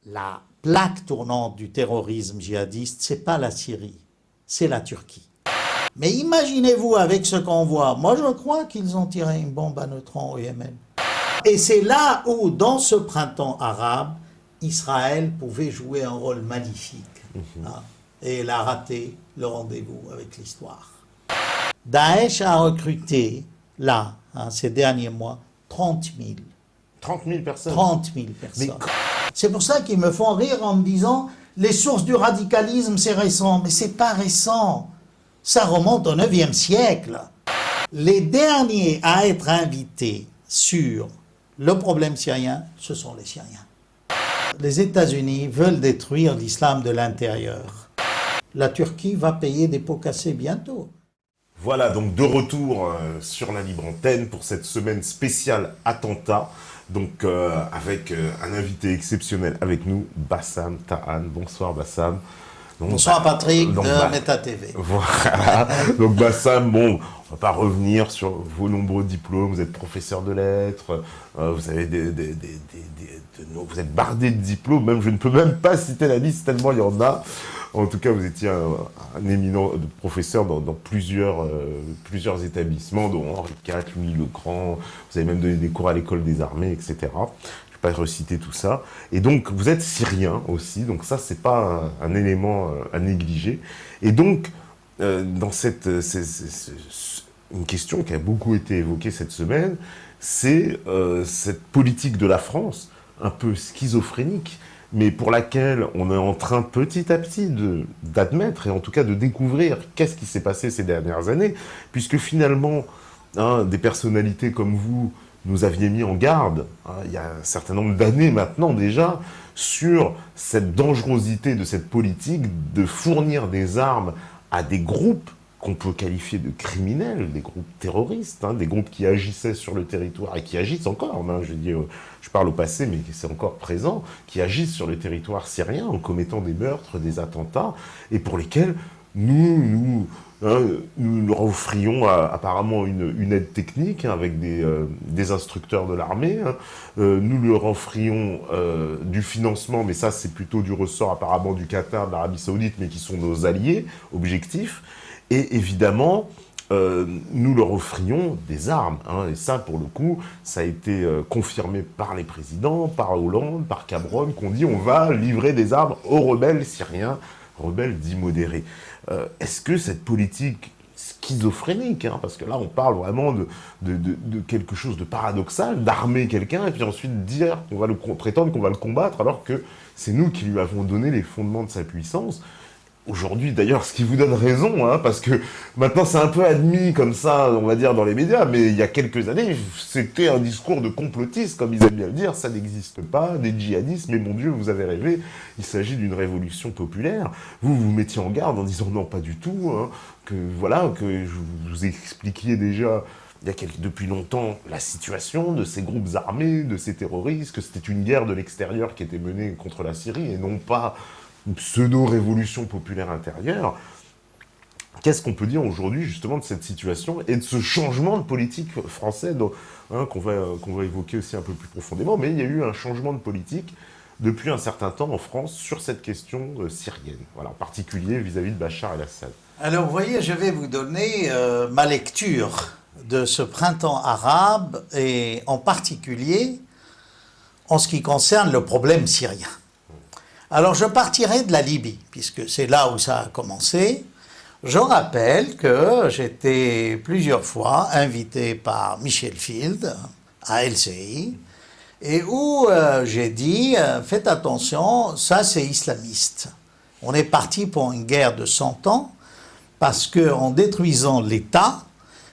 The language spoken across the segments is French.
la plaque tournante du terrorisme djihadiste, c'est pas la Syrie, c'est la Turquie. Mais imaginez-vous avec ce qu'on voit, moi je crois qu'ils ont tiré une bombe à neutrons au Yémen. Et c'est là où, dans ce printemps arabe, Israël pouvait jouer un rôle magnifique. Hein, et elle a raté le rendez-vous avec l'histoire. Daesh a recruté, là, ces derniers mois, 30 000. 30 000 personnes 30 000 personnes. C'est pour ça qu'ils me font rire en me disant les sources du radicalisme, c'est récent. Mais c'est pas récent. Ça remonte au 9e siècle. Les derniers à être invités sur le problème syrien, ce sont les Syriens. Les États-Unis veulent détruire l'islam de l'intérieur. La Turquie va payer des pots cassés bientôt. Voilà, donc de retour sur la libre antenne pour cette semaine spéciale attentat. Donc avec un invité exceptionnel avec nous, Bassam Tahan. Bonsoir Bassam. Donc, bonsoir Patrick de Meta TV. Voilà, donc Bassam, bon, on va pas revenir sur vos nombreux diplômes, vous êtes professeur de lettres, vous avez vous êtes bardé de diplômes, même je ne peux même pas citer la liste tellement il y en a. En tout cas, vous étiez un éminent professeur dans plusieurs établissements, dont Henri IV, Louis le Grand, vous avez même donné des cours à l'école des armées, etc. Je ne vais pas reciter tout ça. Et donc, vous êtes syrien aussi, donc ça, c'est pas un élément à négliger. Et donc, dans une question qui a beaucoup été évoquée cette semaine, c'est cette politique de la France, un peu schizophrénique, mais pour laquelle on est en train petit à petit d'admettre, et en tout cas de découvrir qu'est-ce qui s'est passé ces dernières années, puisque finalement, des personnalités comme vous nous aviez mis en garde, il y a un certain nombre d'années maintenant déjà, sur cette dangerosité de cette politique de fournir des armes à des groupes qu'on peut qualifier de criminels, des groupes terroristes, des groupes qui agissaient sur le territoire et qui agissent encore, je parle au passé, mais c'est encore présent, qui agissent sur le territoire syrien en commettant des meurtres, des attentats, et pour lesquels nous leur offrions apparemment une aide technique avec des instructeurs de l'armée, nous leur offrions du financement, mais ça c'est plutôt du ressort apparemment du Qatar, de l'Arabie Saoudite, mais qui sont nos alliés objectifs. Et évidemment, nous leur offrions des armes. Et ça, pour le coup, ça a été confirmé par les présidents, par Hollande, par Cameron, qu'on dit on va livrer des armes aux rebelles syriens, rebelles dits modérés. Est-ce que cette politique schizophrénique, parce que là on parle vraiment de quelque chose de paradoxal, d'armer quelqu'un et puis ensuite dire qu'on va prétendre qu'on va le combattre alors que c'est nous qui lui avons donné les fondements de sa puissance. Aujourd'hui, d'ailleurs, ce qui vous donne raison, parce que maintenant c'est un peu admis comme ça, on va dire, dans les médias, mais il y a quelques années, c'était un discours de complotiste, comme ils aiment bien le dire, ça n'existe pas, des djihadistes, mais mon Dieu, vous avez rêvé, il s'agit d'une révolution populaire. Vous vous mettiez en garde en disant non, pas du tout, que je vous expliquiez déjà depuis longtemps la situation de ces groupes armés, de ces terroristes, que c'était une guerre de l'extérieur qui était menée contre la Syrie et non pas une pseudo-révolution populaire intérieure. Qu'est-ce qu'on peut dire aujourd'hui justement de cette situation et de ce changement de politique français qu'on va évoquer aussi un peu plus profondément, mais il y a eu un changement de politique depuis un certain temps en France sur cette question syrienne, voilà, en particulier vis-à-vis de Bachar el-Assad. Alors vous voyez, je vais vous donner ma lecture de ce printemps arabe et en particulier en ce qui concerne le problème syrien. Alors je partirai de la Libye, puisque c'est là où ça a commencé. Je rappelle que j'étais plusieurs fois invité par Michel Field à LCI, et où j'ai dit « Faites attention, ça c'est islamiste ». On est parti pour une guerre de 100 ans, parce qu'en détruisant l'État,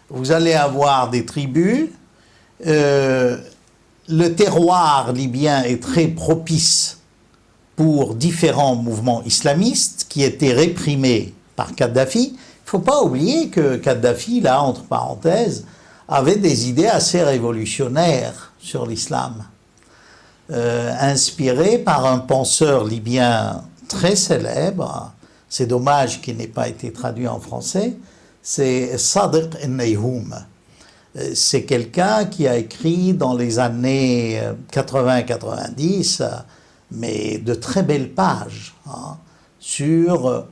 vous allez avoir des tribus, le terroir libyen est très propice pour différents mouvements islamistes qui étaient réprimés par Kadhafi. Il ne faut pas oublier que Kadhafi, là, entre parenthèses, avait des idées assez révolutionnaires sur l'islam, inspiré par un penseur libyen très célèbre. C'est dommage qu'il n'ait pas été traduit en français. C'est Sadiq el-Nayhoum. C'est quelqu'un qui a écrit dans les années 80-90 mais de très belles pages sur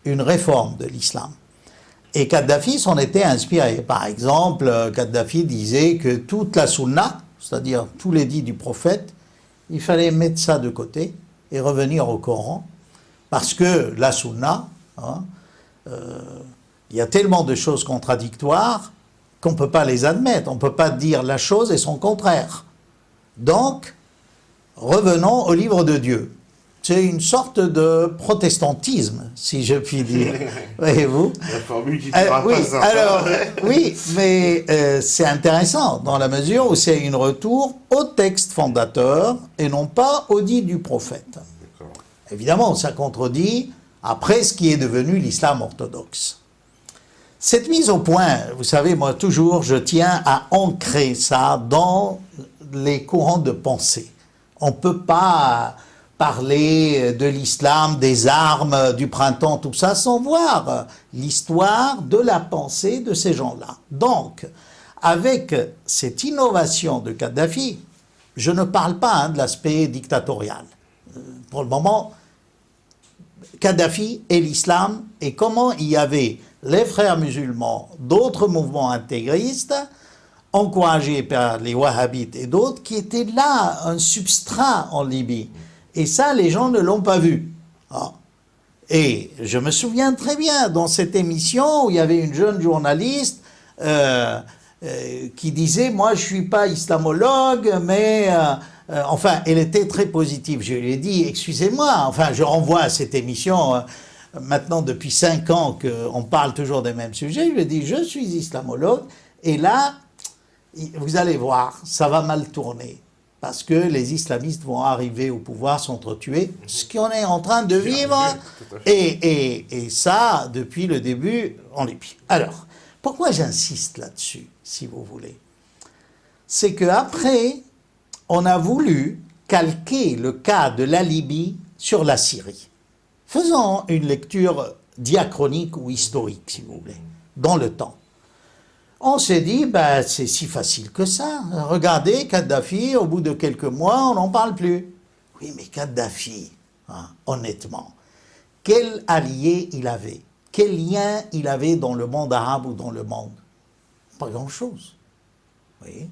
une réforme de l'islam. Et Kadhafi s'en était inspiré. Par exemple, Kadhafi disait que toute la sunna, c'est-à-dire tous les dits du prophète, il fallait mettre ça de côté et revenir au Coran, parce que la sunna, il y a tellement de choses contradictoires qu'on ne peut pas les admettre. On ne peut pas dire la chose et son contraire. Donc, revenons au livre de Dieu. C'est une sorte de protestantisme, si je puis dire. Voyez-vous ? La formule qui ne Oui, pas ça. alors, oui, mais c'est intéressant dans la mesure où c'est un retour au texte fondateur et non pas au dit du prophète. D'accord. Évidemment, ça contredit après ce qui est devenu l'islam orthodoxe. Cette mise au point, vous savez, moi toujours, je tiens à ancrer ça dans les courants de pensée. On ne peut pas parler de l'islam, des armes, du printemps, tout ça, sans voir l'histoire de la pensée de ces gens-là. Donc, avec cette innovation de Kadhafi, je ne parle pas de l'aspect dictatorial. Pour le moment, Kadhafi et l'islam, et comment il y avait les frères musulmans, d'autres mouvements intégristes, encouragés par les wahhabites et d'autres, qui étaient là, un substrat en Libye. Et ça, les gens ne l'ont pas vu. Et je me souviens très bien, dans cette émission, où il y avait une jeune journaliste qui disait « Moi, je ne suis pas islamologue, mais... enfin, elle était très positive. Je lui ai dit « Excusez-moi, enfin, je renvoie à cette émission... maintenant, depuis 5 ans qu'on parle toujours des mêmes sujets, je lui ai dit « Je suis islamologue, et là, vous allez voir, ça va mal tourner. » Parce que les islamistes vont arriver au pouvoir, s'entretuer, ce qu'on est en train de vivre, et ça, depuis le début, en Libye. Alors, pourquoi j'insiste là-dessus, si vous voulez? C'est qu'après, on a voulu calquer le cas de la Libye sur la Syrie. Faisons une lecture diachronique ou historique, si vous voulez, dans le temps. On s'est dit, c'est si facile que ça. Regardez, Kadhafi, au bout de quelques mois, on n'en parle plus. Oui, mais Kadhafi, honnêtement, quel allié il avait? Quel lien il avait dans le monde arabe ou dans le monde? Pas grand-chose. Oui.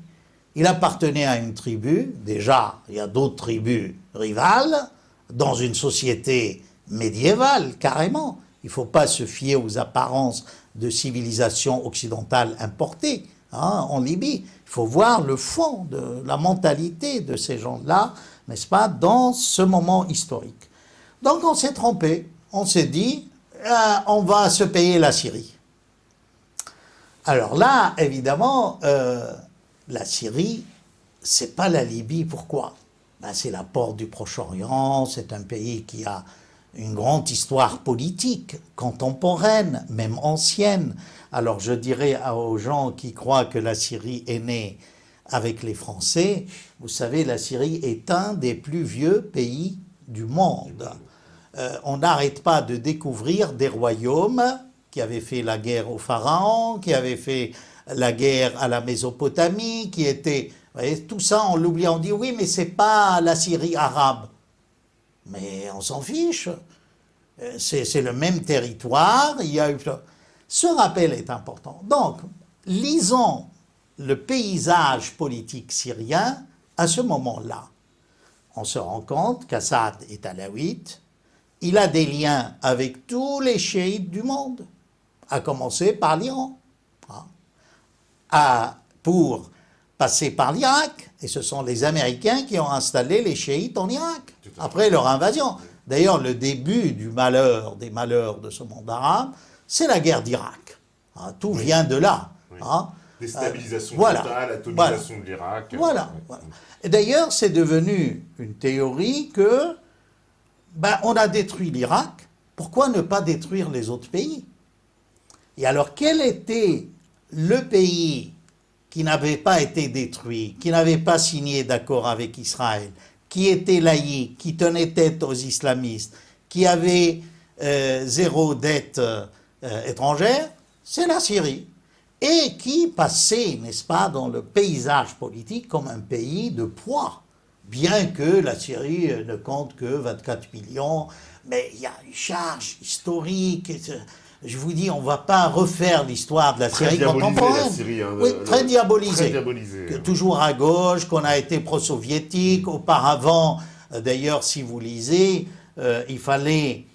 Il appartenait à une tribu, déjà, il y a d'autres tribus rivales, dans une société médiévale, carrément. Il ne faut pas se fier aux apparences de civilisation occidentale importée en Libye. Il faut voir le fond de la mentalité de ces gens-là, n'est-ce pas, dans ce moment historique. Donc on s'est trompé, on s'est dit, on va se payer la Syrie. Alors là, évidemment, la Syrie, c'est pas la Libye, pourquoi? C'est la porte du Proche-Orient, c'est un pays qui a une grande histoire politique, contemporaine, même ancienne. Alors je dirais aux gens qui croient que la Syrie est née avec les Français, vous savez, la Syrie est un des plus vieux pays du monde. On n'arrête pas de découvrir des royaumes qui avaient fait la guerre aux pharaons, qui avaient fait la guerre à la Mésopotamie, qui étaient... Vous voyez, tout ça, on l'oublie, on dit oui, mais c'est pas la Syrie arabe. Mais on s'en fiche. C'est le même territoire. Il y a eu... Ce rappel est important. Donc, lisons le paysage politique syrien à ce moment-là. On se rend compte qu'Assad est alawite. Il a des liens avec tous les chiites du monde, à commencer par l'Iran. Pour passer par l'Irak, et ce sont les Américains qui ont installé les chiites en Irak, après leur invasion. D'ailleurs, le début des malheurs de ce monde arabe, c'est la guerre d'Irak. Tout vient de là. Oui. Déstabilisation totale, atomisation de l'Irak. Voilà. Et d'ailleurs, c'est devenu une théorie que, on a détruit l'Irak, pourquoi ne pas détruire les autres pays? Et alors, quel était le pays qui n'avait pas été détruit, qui n'avait pas signé d'accord avec Israël, qui était laïque, qui tenait tête aux islamistes, qui avait zéro dette étrangère, c'est la Syrie. Et qui passait, n'est-ce pas, dans le paysage politique comme un pays de poids. bien que la Syrie ne compte que 24 millions, mais il y a une charge historique. Je vous dis, on ne va pas refaire l'histoire de la Syrie contemporaine. La Syrie, hein, oui, très diabolisée. Très diabolisée. Toujours à gauche, qu'on a été pro-soviétique. Auparavant, d'ailleurs, si vous lisez, il fallait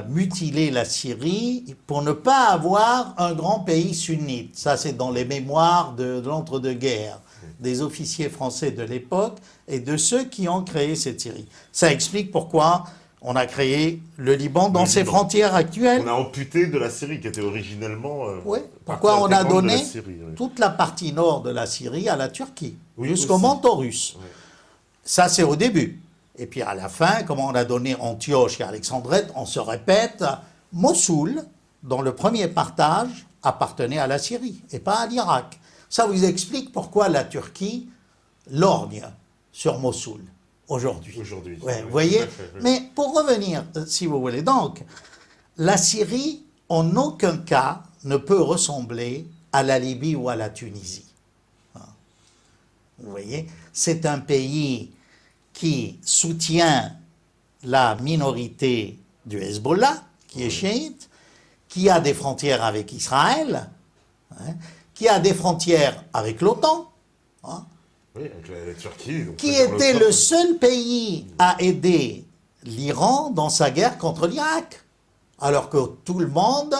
mutiler la Syrie pour ne pas avoir un grand pays sunnite. Ça, c'est dans les mémoires de l'entre-deux-guerres des officiers français de l'époque et de ceux qui ont créé cette Syrie. Ça explique pourquoi on a créé le Liban dans ses frontières actuelles. On a amputé de la Syrie qui était originellement... oui. Pourquoi on a donné Syrie, oui. toute la partie nord de la Syrie à la Turquie, oui, jusqu'au aussi. manteau russe. Oui. Ça, c'est au début. Et puis à la fin, comment on a donné Antioche et Alexandrette, on se répète, Mossoul, dans le premier partage, appartenait à la Syrie et pas à l'Irak. Ça vous explique pourquoi la Turquie lorgne sur Mossoul aujourd'hui. Aujourd'hui. Ouais, Oui, vous voyez. fait, oui. Mais pour revenir, si vous voulez, donc, la Syrie, en aucun cas, ne peut ressembler à la Libye ou à la Tunisie. Vous voyez, c'est un pays qui soutient la minorité du Hezbollah, qui est chiite, qui a des frontières avec Israël, hein, qui a des frontières avec l'OTAN, hein, Oui, avec la Turquie. Donc qui était le seul pays à aider l'Iran dans sa guerre contre l'Irak, alors que tout le monde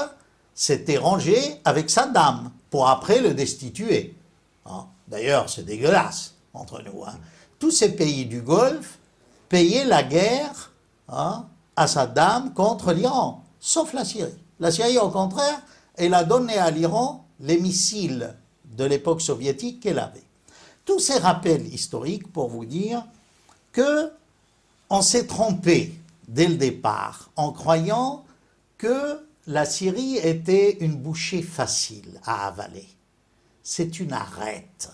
s'était rangé avec Saddam pour après le destituer. Hein. D'ailleurs, c'est dégueulasse entre nous. Hein. Tous ces pays du Golfe payaient la guerre, hein, à Saddam contre l'Iran, sauf la Syrie. La Syrie, au contraire, elle a donné à l'Iran les missiles de l'époque soviétique qu'elle avait. Tous ces rappels historiques pour vous dire que on s'est trompé dès le départ en croyant que la Syrie était une bouchée facile à avaler. C'est une arête.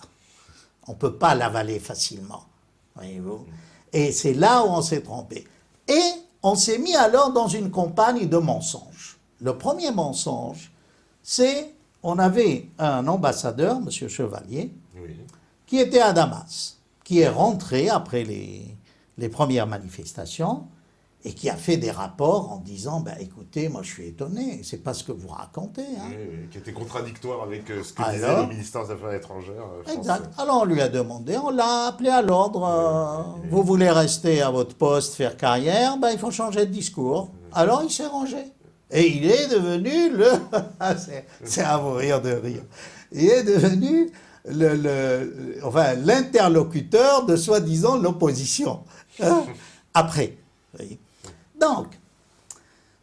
On ne peut pas l'avaler facilement, voyez-vous. Et c'est là où on s'est trompé. Et on s'est mis alors dans une campagne de mensonges. Le premier mensonge, c'est on avait un ambassadeur, M. Chevalier, Oui. qui était à Damas, qui est rentré après les premières manifestations et qui a fait des rapports en disant ben, écoutez, moi je suis étonné, c'est pas ce que vous racontez. Hein. Oui, oui, qui était contradictoire avec ce que Alors, disait le ministère des Affaires étrangères français. Exact. Alors on lui a demandé, on l'a appelé à l'ordre. Vous voulez rester à votre poste, faire carrière, ben, il faut changer de discours. Alors il s'est rangé. Et il est devenu le... c'est à mourir de rire. Il est devenu l'interlocuteur de soi-disant l'opposition. Hein, après. Vous voyez. Donc,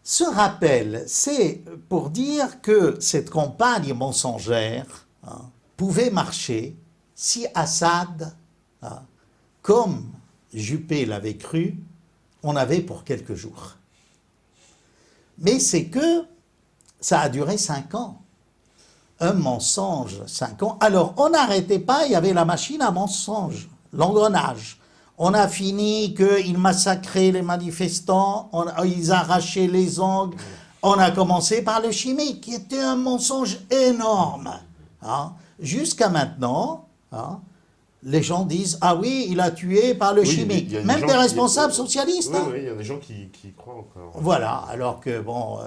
ce rappel, c'est pour dire que cette campagne mensongère, hein, pouvait marcher si Assad, hein, comme Juppé l'avait cru, on avait pour quelques jours. Mais c'est que ça a duré 5 ans. Un mensonge, 5 ans. Alors, on n'arrêtait pas, il y avait la machine à mensonge, l'engrenage. On a fini qu'ils massacraient les manifestants, ils arrachaient les ongles. On a commencé par le chimique, qui était un mensonge énorme. Hein. Jusqu'à maintenant, hein, les gens disent « Ah oui, il a tué par le chimique ». Même des responsables socialistes. Oui, hein. oui, il y a des gens qui croient encore. Voilà, alors que, bon,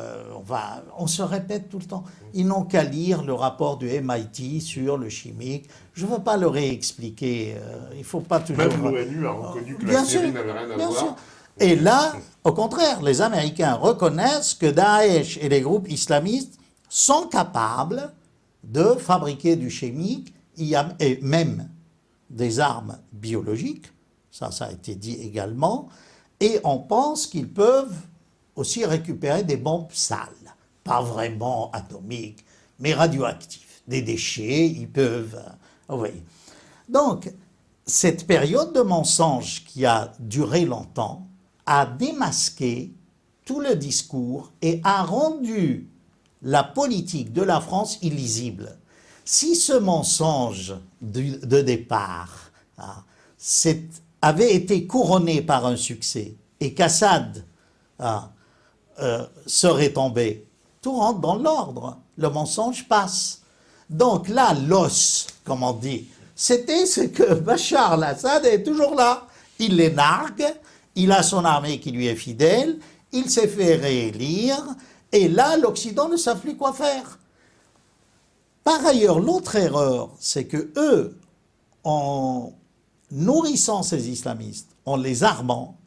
on se répète tout le temps. Ils n'ont qu'à lire le rapport du MIT sur le chimique. Je ne veux pas le réexpliquer. Il ne faut pas toujours... Même l'ONU a reconnu que Bien la Syrie sûr, n'avait rien à bien voir. sûr. Et là, au contraire, les Américains reconnaissent que Daesh et les groupes islamistes sont capables de fabriquer du chimique et même des armes biologiques. Ça a été dit également. Et on pense qu'ils peuvent aussi récupérer des bombes sales. Pas vraiment atomiques, mais radioactifs. Des déchets, ils peuvent... Vous voyez. Donc, cette période de mensonge qui a duré longtemps a démasqué tout le discours et a rendu la politique de la France illisible. Si ce mensonge de départ avait été couronné par un succès et qu'Assad serait tombé, tout rentre dans l'ordre. Le mensonge passe. Donc là, l'os, comme on dit, c'était ce que Bachar al-Assad est toujours là. il les nargue, il a son armée qui lui est fidèle, il s'est fait réélire, et là, l'Occident ne sait plus quoi faire. Par ailleurs, l'autre erreur, c'est que eux, en nourrissant ces islamistes, en les armant,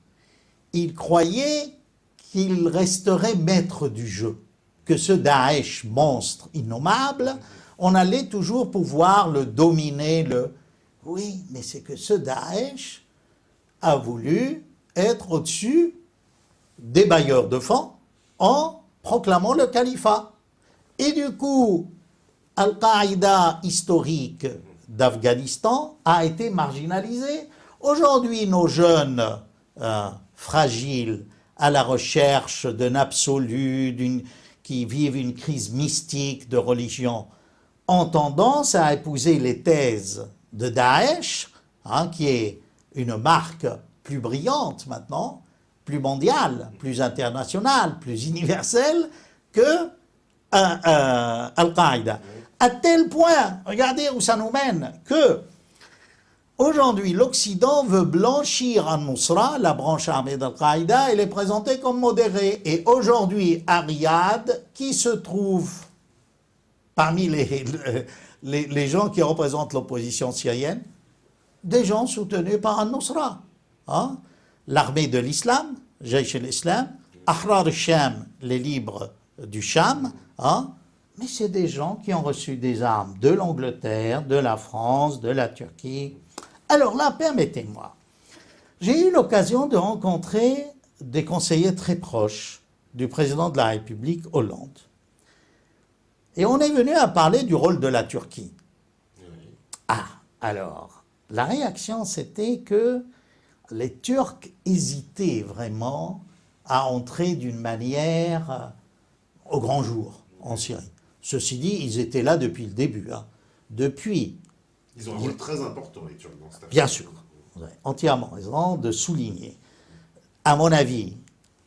ils croyaient qu'ils resteraient maîtres du jeu, que ce Daesh monstre innommable, on allait toujours pouvoir le dominer. Oui, mais c'est que ce Daesh a voulu être au-dessus des bailleurs de fonds en proclamant le califat. Et du coup, Al-Qaïda historique d'Afghanistan a été marginalisée. Aujourd'hui, nos jeunes fragiles, à la recherche d'un absolu, qui vivent une crise mystique de religion, ont tendance à épouser les thèses de Daesh, qui est une marque plus brillante maintenant, plus mondiale, plus internationale, plus universelle que Al-Qaïda. À tel point, regardez où ça nous mène, que aujourd'hui l'Occident veut blanchir Al-Nusra, la branche armée d'Al-Qaïda, et les présenter comme modérés. Et aujourd'hui, à Riyad, qui se trouve parmi les gens qui représentent l'opposition syrienne, des gens soutenus par Al-Nusra. L'armée de l'islam, Jaysh al-Islam, Ahrar al-Sham, les libres du Sham, mais c'est des gens qui ont reçu des armes de l'Angleterre, de la France, de la Turquie. Alors là, permettez-moi, j'ai eu l'occasion de rencontrer des conseillers très proches du président de la République, Hollande. Et on est venu à parler du rôle de la Turquie. Alors, la réaction, c'était que les Turcs hésitaient vraiment à entrer d'une manière au grand jour en Syrie. Ceci dit, ils étaient là depuis le début. Depuis. Ils ont un rôle très important, les Turcs, dans cette affaire. Bien sûr, vous avez entièrement raison de souligner. À mon avis,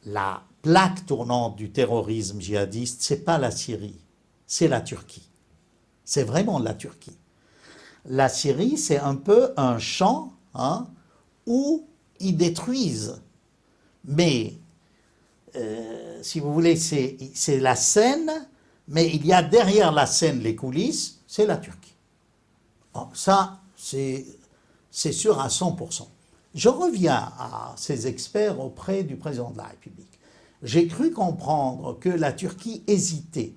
la plaque tournante du terrorisme djihadiste, ce n'est pas la Syrie, c'est la Turquie. C'est vraiment la Turquie. La Syrie, c'est un peu un champ où ils détruisent. Mais, si vous voulez, c'est la scène, mais il y a derrière la scène, les coulisses, c'est la Turquie. Ça, c'est sûr à 100%. Je reviens à ces experts auprès du président de la République. J'ai cru comprendre que la Turquie hésitait,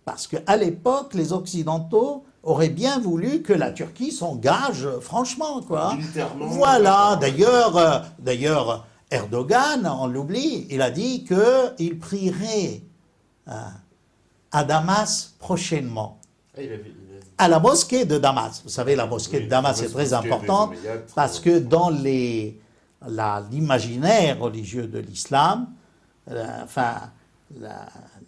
parce qu'à l'époque, les Occidentaux auraient bien voulu que la Turquie s'engage franchement, quoi. Militairement. Voilà, d'ailleurs, Erdogan, on l'oublie, il a dit qu'il prierait à Damas prochainement. À la mosquée de Damas. Vous savez, la mosquée de Damas est très importante parce que dans l'imaginaire religieux de l'islam,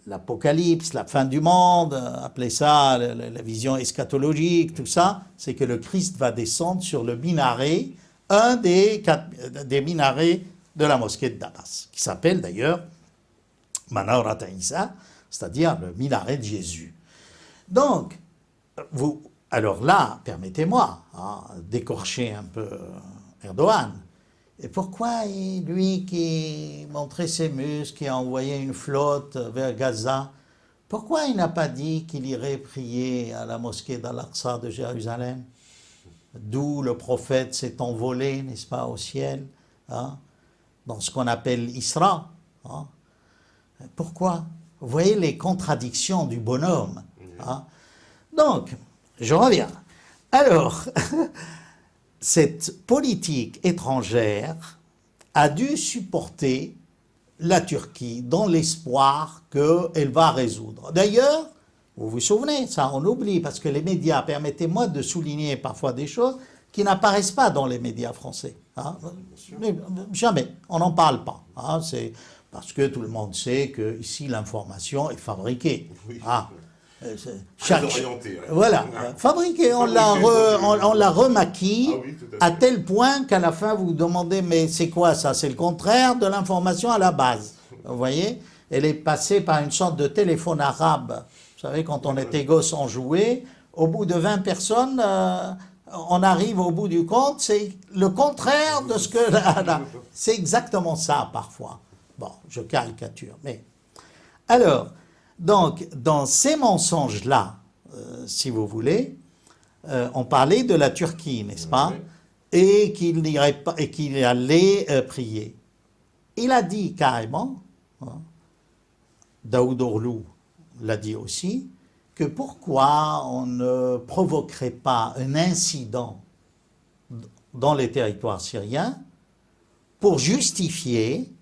l'apocalypse, la fin du monde, appelez ça la vision eschatologique, tout ça, c'est que le Christ va descendre sur le minaret, un des minarets de la mosquée de Damas, qui s'appelle d'ailleurs Manarat Isa, c'est-à-dire le minaret de Jésus. Donc, alors là, permettez-moi d'écorcher un peu Erdogan. Et pourquoi lui qui montrait ses muscles, qui a envoyé une flotte vers Gaza, pourquoi il n'a pas dit qu'il irait prier à la mosquée d'Al-Aqsa de Jérusalem, d'où le prophète s'est envolé, n'est-ce pas, au ciel, dans ce qu'on appelle Isra. Pourquoi? Vous voyez les contradictions du bonhomme. Donc, je reviens. Alors, cette politique étrangère a dû supporter la Turquie dans l'espoir qu'elle va résoudre. D'ailleurs, vous vous souvenez, ça on oublie, parce que les médias, permettez-moi de souligner parfois des choses qui n'apparaissent pas dans les médias français. Mais jamais, on n'en parle pas. C'est parce que tout le monde sait que ici l'information est fabriquée. Oui. Orienté, voilà, fabriquée, on la remaquille à tel point qu'à la fin vous vous demandez mais c'est quoi ça? C'est le contraire de l'information à la base. Vous voyez? Elle est passée par une sorte de téléphone arabe. Vous savez, quand on était gosse, on jouait. Au bout de 20 personnes, on arrive au bout du compte, c'est le contraire de ce que... c'est exactement ça, parfois. Bon, je caricature, mais... Alors, donc, dans ces mensonges-là, si vous voulez, on parlait de la Turquie, n'est-ce pas? Et qu'il n'irait pas, et qu'il allait prier. Il a dit carrément, hein, Daoud Orlou l'a dit aussi, que pourquoi on ne provoquerait pas un incident dans les territoires syriens pour justifier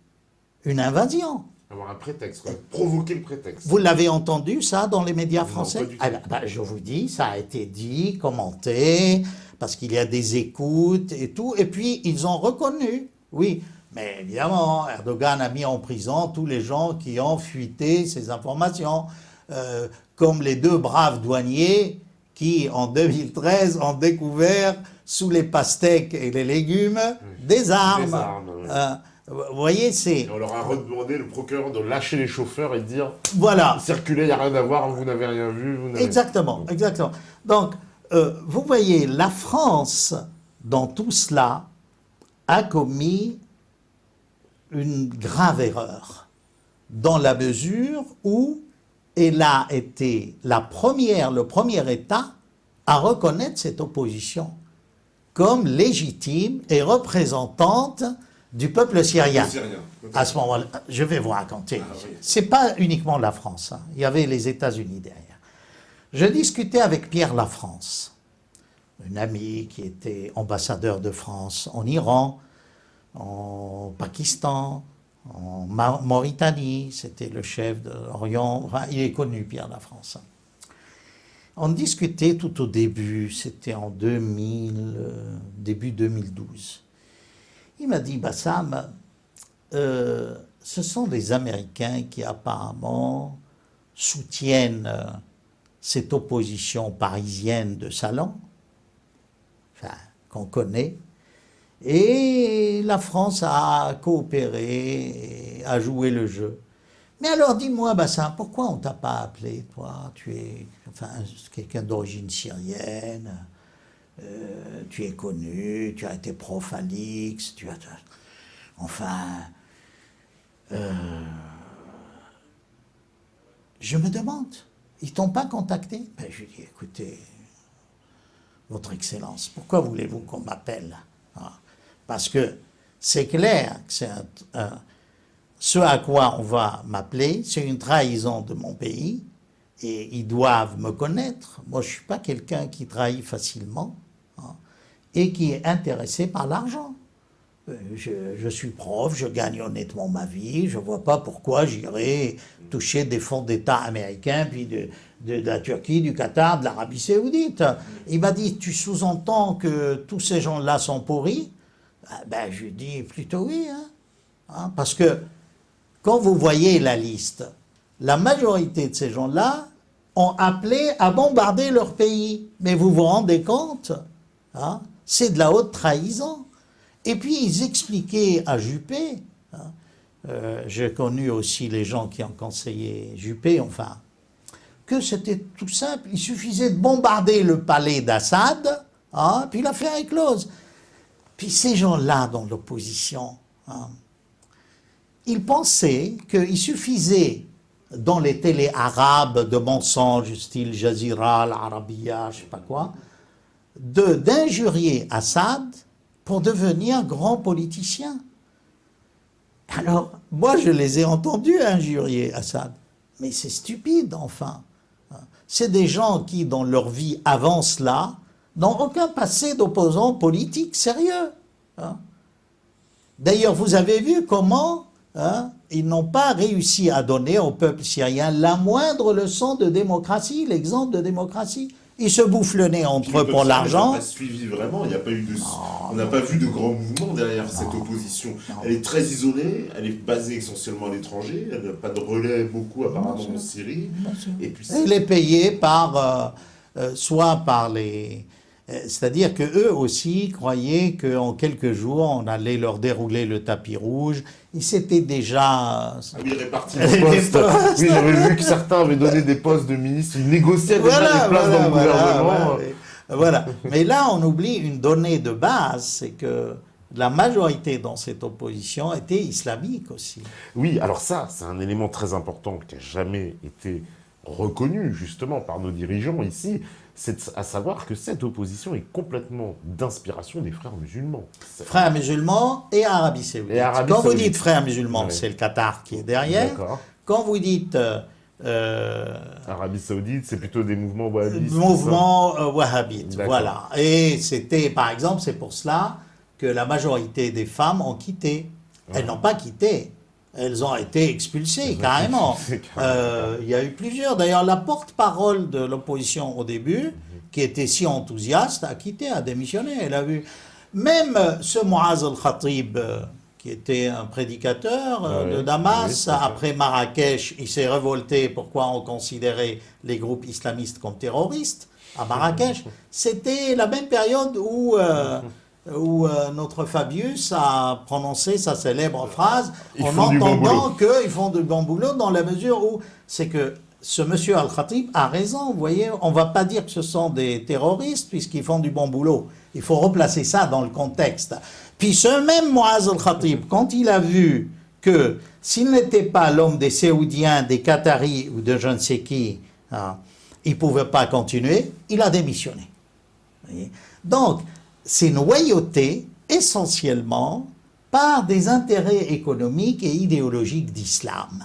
une invasion. Avoir un prétexte, quoi. Provoquer le prétexte. Vous l'avez entendu, ça, dans les médias Non, français? pas du tout. Ah ben, je vous dis, ça a été dit, commenté, parce qu'il y a des écoutes et tout, et puis ils ont reconnu, oui. Mais évidemment, Erdogan a mis en prison tous les gens qui ont fuité ces informations, comme les 2 braves douaniers qui, en 2013, ont découvert sous les pastèques et les légumes des armes. Des armes, Vous voyez, c'est... Et on leur a redemandé, le procureur, de lâcher les chauffeurs et de dire Voilà. circulez, il n'y a rien à voir, vous n'avez rien vu. Vous n'avez... Exactement, exactement. Donc, vous voyez, la France, dans tout cela, a commis une grave erreur, dans la mesure où elle a été le premier État à reconnaître cette opposition comme légitime et représentante du peuple syrien. À ce moment-là, je vais vous raconter. Oui. C'est pas uniquement la France, hein. Il y avait les États-Unis derrière. Je discutais avec Pierre Lafrance, un ami qui était ambassadeur de France en Iran, en Pakistan, en Mauritanie, c'était le chef de l'Orient, enfin, il est connu, Pierre Lafrance. On discutait tout au début, c'était en 2000, début 2012. Il m'a dit, Bassam, ce sont des Américains qui apparemment soutiennent cette opposition parisienne de salon, enfin, qu'on connaît, et la France a coopéré, et a joué le jeu. Mais alors dis-moi, Bassam, pourquoi on t'a pas appelé, toi? Tu es enfin, quelqu'un d'origine syrienne, tu es connu, tu as été prof à l'X, tu as... Enfin... je me demande, ils t'ont pas contacté? Ben, je lui dis, écoutez, Votre Excellence, pourquoi voulez-vous qu'on m'appelle? Parce que c'est clair que c'est ce à quoi on va m'appeler, c'est une trahison de mon pays, et ils doivent me connaître. Moi, je ne suis pas quelqu'un qui trahit facilement, hein, et qui est intéressé par l'argent. Je suis prof, je gagne honnêtement ma vie, je ne vois pas pourquoi j'irais toucher des fonds d'État américains, puis de la Turquie, du Qatar, de l'Arabie Saoudite. Il m'a dit, tu sous-entends que tous ces gens-là sont pourris? Ben, je lui dis plutôt oui, hein, parce que quand vous voyez la liste, la majorité de ces gens-là ont appelé à bombarder leur pays. Mais vous vous rendez compte, hein, c'est de la haute trahison. Et puis ils expliquaient à Juppé, hein, j'ai connu aussi les gens qui ont conseillé Juppé, enfin, que c'était tout simple, il suffisait de bombarder le palais d'Assad, hein, puis l'affaire est close. Puis ces gens-là dans l'opposition, hein, ils pensaient qu'il suffisait, dans les télés arabes de mensonges, style Jazeera, l'Arabia, je ne sais pas quoi, d'injurier Assad pour devenir grand politicien. Alors, moi, je les ai entendus injurier Assad. Mais c'est stupide, enfin. C'est des gens qui, dans leur vie avant cela, n'ont aucun passé d'opposant politique sérieux. Hein. D'ailleurs, vous avez vu comment ils n'ont pas réussi à donner au peuple syrien la moindre leçon de démocratie, l'exemple de démocratie. Ils se bouffent le nez entre eux pour l'argent. On n'a pas suivi vraiment, il n'y a pas eu de... on n'a pas vu de grands mouvements derrière cette opposition. Elle est très isolée, elle est basée essentiellement à l'étranger, elle n'a pas de relais beaucoup apparemment en Syrie. Et puis elle est payée par, soit par les... c'est-à-dire qu'eux aussi croyaient qu'en quelques jours, on allait leur dérouler le tapis rouge. Ils s'étaient déjà... oui, répartis les postes. Oui, j'avais vu que certains avaient donné des postes de ministres. Ils négociaient déjà des places dans le gouvernement. Voilà. Mais là, on oublie une donnée de base, c'est que la majorité dans cette opposition était islamique aussi. Oui, alors ça, c'est un élément très important qui n'a jamais été reconnu justement par nos dirigeants ici, c'est à savoir que cette opposition est complètement d'inspiration des frères musulmans. Frères musulmans et Arabie Saoudite. Et Arabie Quand vous Saoudite. dites frères musulmans, Ouais. c'est le Qatar qui est derrière. D'accord. Quand vous dites Arabie Saoudite, c'est plutôt des mouvements wahhabistes. mouvement wahhabite, D'accord. voilà. Et c'était, par exemple, c'est pour cela que la majorité des femmes ont quitté. Elles n'ont pas quitté. Elles ont été expulsées, carrément. Il y a eu plusieurs. D'ailleurs, la porte-parole de l'opposition au début, qui était si enthousiaste, a quitté, a démissionné. Elle a vu. Même ce Muaz al-Khatib, qui était un prédicateur de Damas, oui, après Marrakech, il s'est révolté. Pourquoi on considérait les groupes islamistes comme terroristes à Marrakech? C'était la même période où notre Fabius a prononcé sa célèbre phrase en entendant qu'ils font du bon boulot, dans la mesure où c'est que ce monsieur Al-Khatib a raison, vous voyez, on ne va pas dire que ce sont des terroristes puisqu'ils font du bon boulot. Il faut replacer ça dans le contexte. Puis ce même Muaz Al-Khatib, quand il a vu que s'il n'était pas l'homme des Saoudiens, des Qataris ou de je ne sais qui, il ne pouvait pas continuer, il a démissionné. Vous voyez. Donc, c'est noyauté essentiellement par des intérêts économiques et idéologiques d'islam.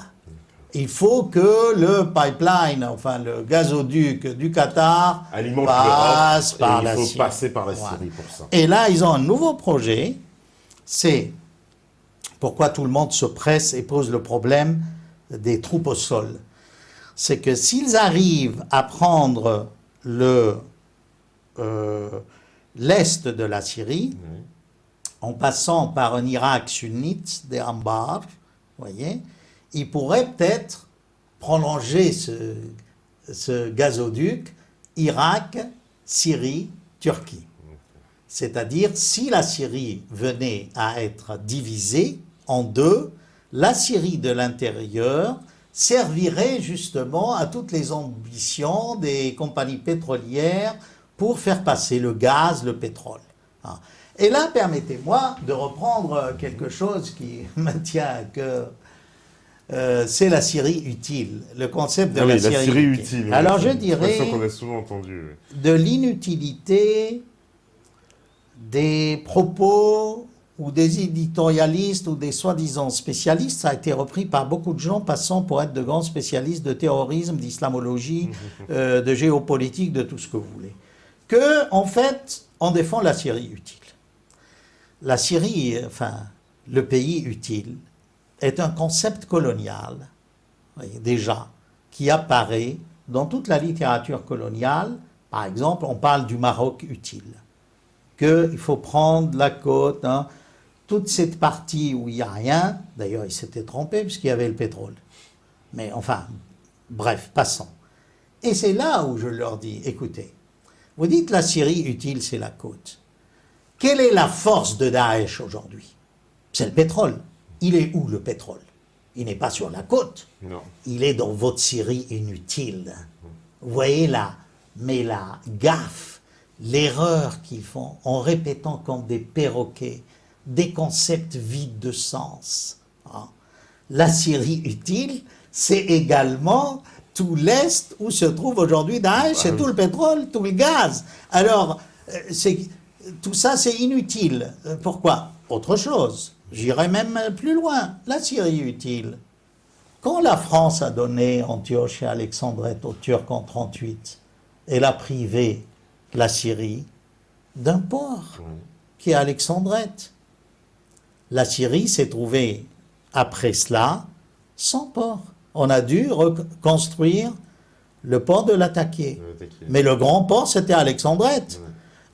Il faut que le pipeline, enfin le gazoduc du Qatar, alimente passe par la Syrie. Il faut Syrie. passer par la Voilà. Syrie pour ça. Et là, ils ont un nouveau projet. C'est pourquoi tout le monde se presse et pose le problème des troupes au sol. C'est que s'ils arrivent à prendre l'est de la Syrie, en passant par un Irak sunnite, des Anbar, voyez, ils pourraient peut-être prolonger ce gazoduc Irak, Syrie, Turquie. C'est-à-dire, si la Syrie venait à être divisée en deux, la Syrie de l'intérieur servirait justement à toutes les ambitions des compagnies pétrolières pour faire passer le gaz, le pétrole. Et là, permettez-moi de reprendre quelque chose qui me tient à cœur. C'est la Syrie utile, le concept de la Syrie utile. Oui, alors je dirais c'est ça qu'on a souvent entendu. Oui. De l'inutilité des propos ou des éditorialistes ou des soi-disant spécialistes. Ça a été repris par beaucoup de gens passant pour être de grands spécialistes de terrorisme, d'islamologie, de géopolitique, de tout ce que vous voulez. Que, en fait, on défend la Syrie utile. La Syrie, enfin, le pays utile, est un concept colonial, voyez, déjà, qui apparaît dans toute la littérature coloniale. Par exemple, on parle du Maroc utile, qu'il faut prendre la côte, toute cette partie où il n'y a rien. D'ailleurs, il s'était trompé puisqu'il y avait le pétrole. Mais enfin, bref, passons. Et c'est là où je leur dis, écoutez, vous dites la Syrie utile, c'est la côte. Quelle est la force de Daesh aujourd'hui? C'est le pétrole. Il est où le pétrole? Il n'est pas sur la côte. Non. Il est dans votre Syrie inutile. Vous voyez là, mais la gaffe, l'erreur qu'ils font en répétant comme des perroquets des concepts vides de sens. La Syrie utile, c'est également tout l'Est où se trouve aujourd'hui Daesh, c'est tout le pétrole, tout le gaz. Alors, tout ça, c'est inutile. Pourquoi? Autre chose. J'irai même plus loin. La Syrie utile. Quand la France a donné Antioche et Alexandrette aux Turcs en 1938, elle a privé la Syrie d'un port qui est Alexandrette. La Syrie s'est trouvée, après cela, sans port. On a dû reconstruire le port de l'Attaqué. Mais le grand port, c'était Alexandrette.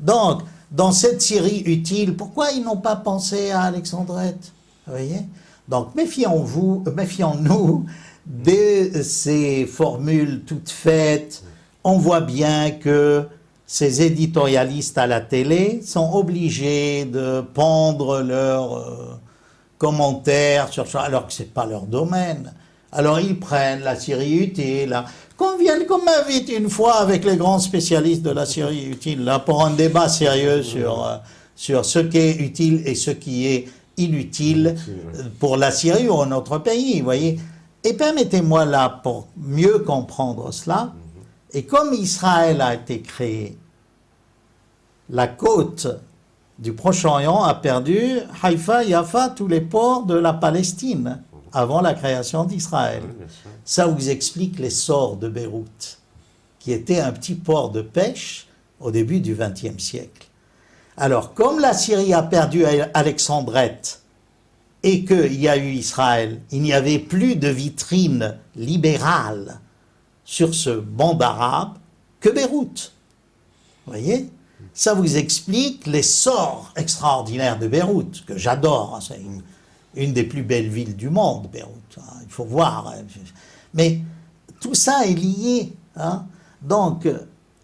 Donc, dans cette Syrie utile, pourquoi ils n'ont pas pensé à Alexandrette? Vous voyez? Donc, méfions-nous de ces formules toutes faites. On voit bien que ces éditorialistes à la télé sont obligés de pondre leurs commentaires sur ça, alors que ce n'est pas leur domaine. Alors ils prennent la Syrie utile, là. Qu'on m'invite une fois avec les grands spécialistes de la Syrie utile, là, pour un débat sérieux sur ce qui est utile et ce qui est inutile pour la Syrie ou notre pays, vous voyez. Et permettez-moi là, pour mieux comprendre cela, et comme Israël a été créé, la côte du Proche-Orient a perdu Haïfa, Yafa, tous les ports de la Palestine avant la création d'Israël. Ça vous explique l'essor de Beyrouth, qui était un petit port de pêche au début du XXe siècle. Alors, comme la Syrie a perdu Alexandrette et qu'il y a eu Israël, il n'y avait plus de vitrine libérale sur ce monde arabe que Beyrouth. Vous voyez ? Ça vous explique l'essor extraordinaire de Beyrouth, que j'adore. C'est une des plus belles villes du monde, Beyrouth. Il faut voir. Mais tout ça est lié. Donc,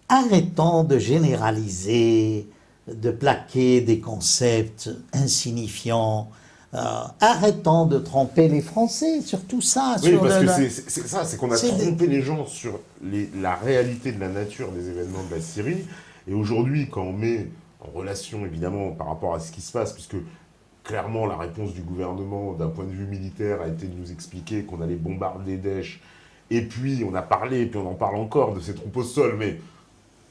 arrêtons de généraliser, de plaquer des concepts insignifiants. Arrêtons de tromper les Français sur tout ça. Oui, parce que c'est ça, c'est qu'on a trompé les gens sur la réalité de la nature des événements de la Syrie. Et aujourd'hui, quand on met en relation, évidemment, par rapport à ce qui se passe, puisque clairement, la réponse du gouvernement, d'un point de vue militaire, a été de nous expliquer qu'on allait bombarder Daesh. Et puis, on a parlé, et puis on en parle encore, de ces troupes au sol, mais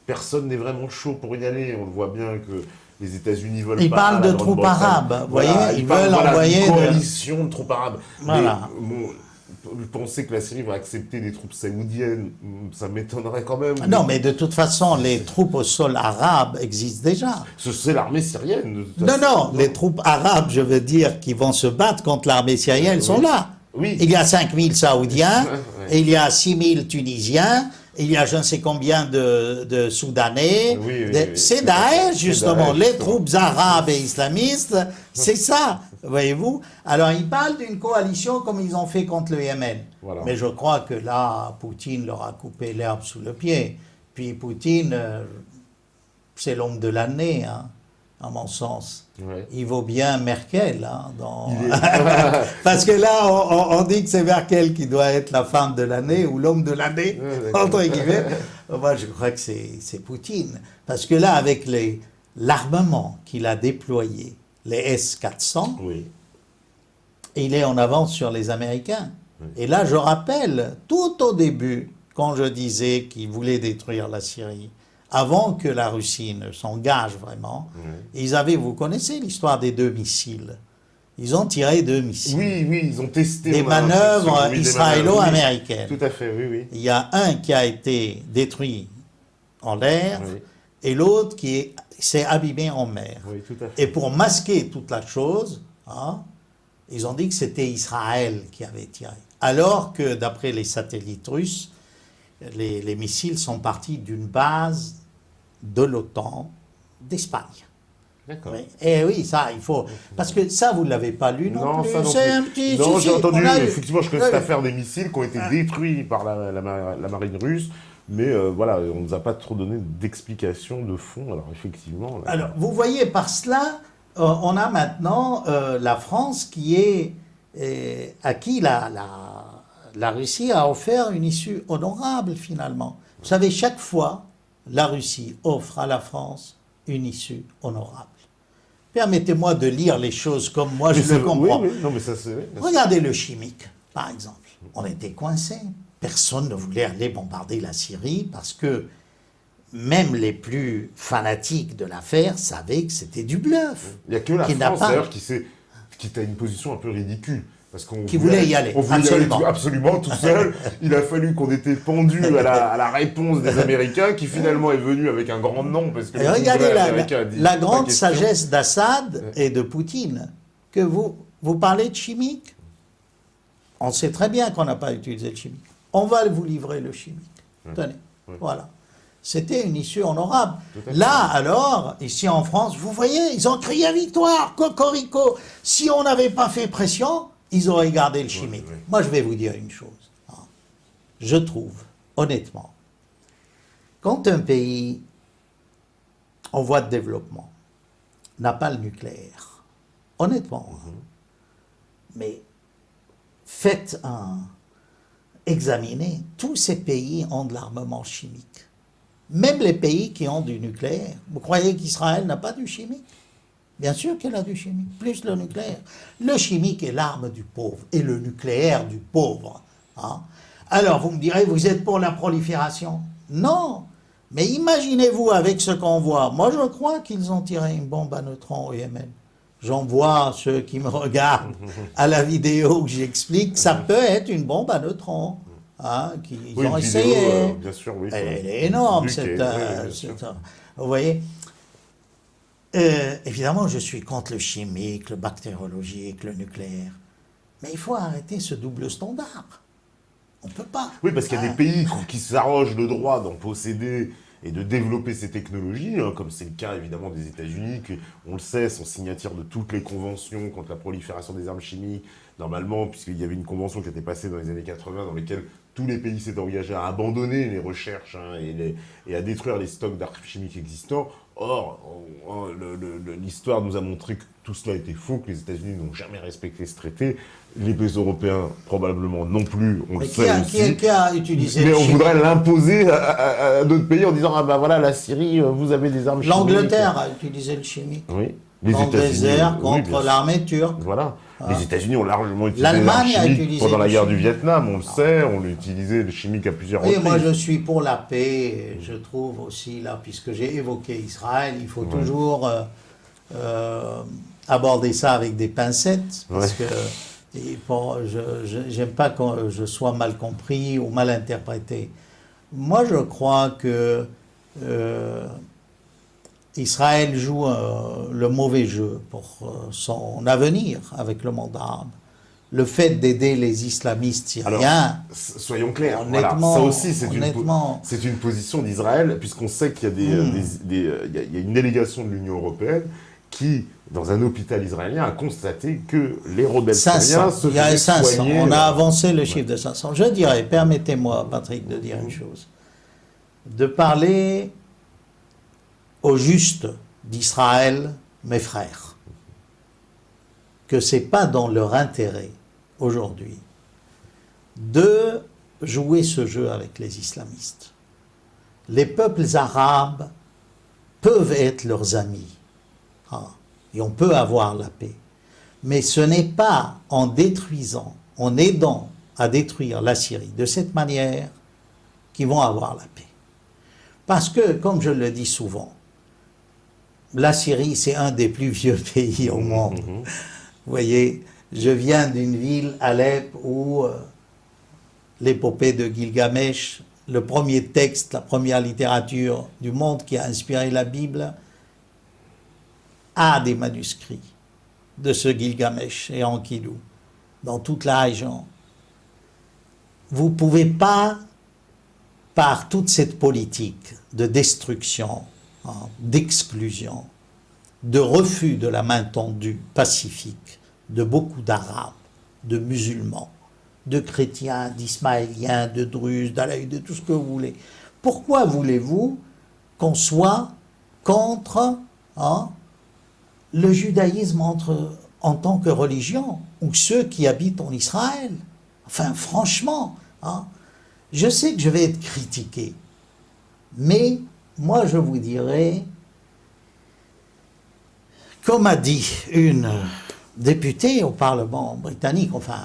personne n'est vraiment chaud pour y aller. On le voit bien que les États-Unis veulent pas... Ils parlent de troupes arabes, vous voyez, ils veulent envoyer... une coalition de troupes arabes. Voilà. Mais, penser que la Syrie va accepter des troupes saoudiennes, ça m'étonnerait quand même. Non, mais de toute façon, les troupes au sol arabes existent déjà. C'est l'armée syrienne. Non, les troupes arabes, je veux dire, qui vont se battre contre l'armée syrienne, sont là. Oui. Il y a 5000 Saoudiens, et il y a 6000 Tunisiens, il y a je ne sais combien de Soudanais. C'est Daesh, justement. Les troupes arabes et islamistes, c'est ça, voyez-vous. Alors, ils parlent d'une coalition comme ils ont fait contre le Yémen. Voilà. Mais je crois que là, Poutine leur a coupé l'herbe sous le pied. Puis Poutine, c'est l'homme de l'année, à mon sens. Ouais. Il vaut bien Merkel. Parce que là, on dit que c'est Merkel qui doit être la femme de l'année ou l'homme de l'année, entre guillemets. Moi, je crois que c'est Poutine. Parce que là, avec l'armement qu'il a déployé, les S-400, il est en avance sur les Américains. Et là, je rappelle, tout au début, quand je disais qu'il voulait détruire la Syrie, avant que la Russie ne s'engage vraiment, ils avaient, vous connaissez l'histoire des 2 missiles. Ils ont tiré 2 missiles. Oui, ils ont testé. Des manœuvres israélo-américaines. Tout à fait, oui. Il y a un qui a été détruit en l'air et l'autre qui s'est abîmé en mer. Oui, tout à fait. Et pour masquer toute la chose, ils ont dit que c'était Israël qui avait tiré. Alors que, d'après les satellites russes, les missiles sont partis d'une base de l'OTAN d'Espagne. D'accord. Et oui, ça, il faut... Parce que ça, vous ne l'avez pas lu non plus. Ça non c'est plus. un petit... Non, j'ai entendu, effectivement, je connais cette Oui. affaire des missiles qui ont été détruits par la marine russe, mais voilà, on ne nous a pas trop donné d'explication de fond, alors effectivement... Là, alors, vous voyez, par cela, on a maintenant la France qui est... à qui la Russie a offert une issue honorable, finalement. Vous savez, chaque fois, la Russie offre à la France une issue honorable. Permettez-moi de lire les choses comme moi je le comprends. Oui, non, mais ça c'est... Regardez le chimique, par exemple. On était coincés. Personne ne voulait aller bombarder la Syrie parce que même les plus fanatiques de l'affaire savaient que c'était du bluff. Il n'y a que la France, d'ailleurs, qui a une position un peu ridicule. Parce qu'on voulait y aller, absolument. Absolument, tout seul. Il a fallu qu'on était pendu à la réponse des Américains, qui finalement est venu avec un grand nom. Parce que regardez la grande sagesse d'Assad et de Poutine. Que vous parlez de chimique. On sait très bien qu'on n'a pas utilisé le chimique. On va vous livrer le chimique. Tenez, voilà. C'était une issue honorable. Là, alors, ici en France, vous voyez, ils ont crié victoire, cocorico. Si on n'avait pas fait pression, ils auraient gardé le chimique. Moi, je vais vous dire une chose. Je trouve, honnêtement, quand un pays en voie de développement n'a pas le nucléaire, honnêtement, mais faites examiner, tous ces pays ont de l'armement chimique. Même les pays qui ont du nucléaire. Vous croyez qu'Israël n'a pas du chimique? Bien sûr qu'elle a du chimique, plus le nucléaire. Le chimique est l'arme du pauvre et le nucléaire du pauvre. Hein? Alors vous me direz, vous êtes pour la prolifération? Non, mais imaginez-vous avec ce qu'on voit. Moi je crois qu'ils ont tiré une bombe à neutrons au Yémen. J'en vois ceux qui me regardent à la vidéo que j'explique, ça peut être une bombe à neutrons. Hein, ils ont essayé. Bien sûr, oui, elle est énorme, vous voyez. Évidemment, je suis contre le chimique, le bactériologique, le nucléaire. Mais il faut arrêter ce double standard. On ne peut pas. Oui, parce qu'il y a des pays qui s'arrogent le droit d'en posséder et de développer ces technologies, hein, comme c'est le cas évidemment des États-Unis, qui, on le sait, sont signataires de toutes les conventions contre la prolifération des armes chimiques, normalement, puisqu'il y avait une convention qui était passée dans les années 80, dans laquelle tous les pays s'étaient engagés à abandonner les recherches et à détruire les stocks d'armes chimiques existants. Or, l'histoire nous a montré que tout cela était faux, que les États-Unis n'ont jamais respecté ce traité. Les pays européens, probablement non plus, on le sait aussi. Qui a utilisé mais on voudrait l'imposer à d'autres pays en disant « Ah ben voilà, la Syrie, vous avez des armes chimiques. » L'Angleterre a utilisé le chimique. Oui. Dans le désert contre l'armée turque. Voilà. Les États-Unis ont largement utilisé l'arme chimique pendant la guerre du Vietnam, on le sait, on l'a utilisé le chimique à plusieurs reprises. Oui, moi je suis pour la paix, je trouve aussi, là, puisque j'ai évoqué Israël, il faut toujours aborder ça avec des pincettes, parce que j'aime pas que je sois mal compris ou mal interprété. Moi je crois que Israël joue le mauvais jeu pour son avenir avec le monde arabe. Le fait d'aider les islamistes syriens... Alors, soyons clairs, voilà. Ça aussi c'est une position d'Israël, puisqu'on sait qu'il y a y a une délégation de l'Union européenne qui, dans un hôpital israélien, a constaté que les rebelles syriens se faisaient soigner. On a avancé le chiffre de 500. Je dirais, permettez-moi, Patrick, de dire une chose. De parler au juste d'Israël, mes frères, que ce n'est pas dans leur intérêt aujourd'hui de jouer ce jeu avec les islamistes. Les peuples arabes peuvent être leurs amis, hein, et on peut avoir la paix, mais ce n'est pas en détruisant, en aidant à détruire la Syrie de cette manière qu'ils vont avoir la paix. Parce que, comme je le dis souvent, la Syrie, c'est un des plus vieux pays au monde. Vous voyez, je viens d'une ville, Alep, où l'épopée de Gilgamesh, le premier texte, la première littérature du monde qui a inspiré la Bible, a des manuscrits de ce Gilgamesh et Enkidu, dans toute la région. Vous ne pouvez pas, par toute cette politique de destruction, d'exclusion, de refus de la main tendue pacifique de beaucoup d'Arabes, de musulmans, de chrétiens, d'ismaéliens, de druzes, d'alaïdes, de tout ce que vous voulez. Pourquoi voulez-vous qu'on soit contre le judaïsme en tant que religion, ou ceux qui habitent en Israël? Enfin, franchement, je sais que je vais être critiqué, mais moi, je vous dirais, comme a dit une députée au Parlement britannique, enfin,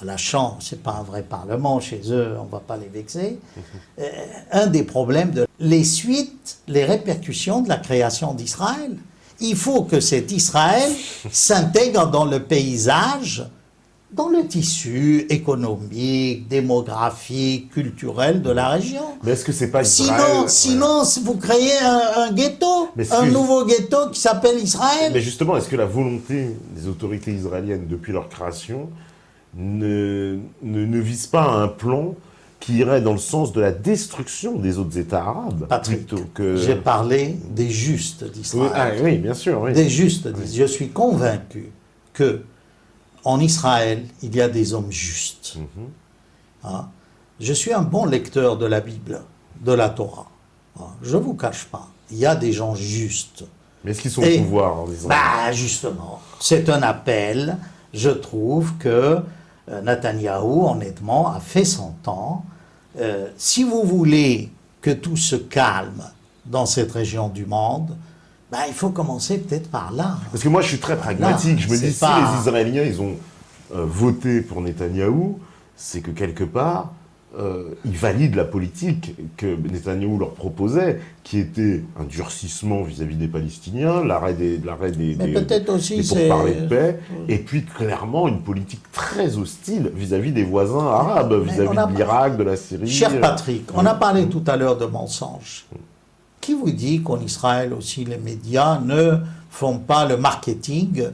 à la Chambre, ce n'est pas un vrai Parlement, chez eux, on ne va pas les vexer, un des problèmes les suites, les répercussions de la création d'Israël. Il faut que cet Israël s'intègre dans le paysage, dans le tissu économique, démographique, culturel de la région. Mais est-ce que c'est pas Israël? Sinon, vous créez un ghetto, nouveau ghetto qui s'appelle Israël. Mais justement, est-ce que la volonté des autorités israéliennes depuis leur création ne vise pas un plan qui irait dans le sens de la destruction des autres États arabes? Patrick, j'ai parlé des justes d'Israël. Oui, bien sûr. Oui. Des justes. Oui. Je suis convaincu que en Israël, il y a des hommes justes. Je suis un bon lecteur de la Bible, de la Torah. Je ne vous cache pas, il y a des gens justes. Mais est-ce qu'ils sont au pouvoir en Israël? Justement, c'est un appel. Je trouve que Netanyahou, honnêtement, a fait son temps. Si vous voulez que tout se calme dans cette région du monde, ben, il faut commencer peut-être par là. Parce que moi, je suis très pragmatique. Je me dis, si les Israéliens, ils ont voté pour Netanyahou, c'est que quelque part, ils valident la politique que Netanyahou leur proposait, qui était un durcissement vis-à-vis des Palestiniens, l'arrêt des pourparlers de paix, et puis clairement une politique très hostile vis-à-vis des voisins arabes, vis-à-vis de l'Irak, de la Syrie. Cher Patrick, on a parlé tout à l'heure de mensonges. Qui vous dit qu'en Israël aussi les médias ne font pas le marketing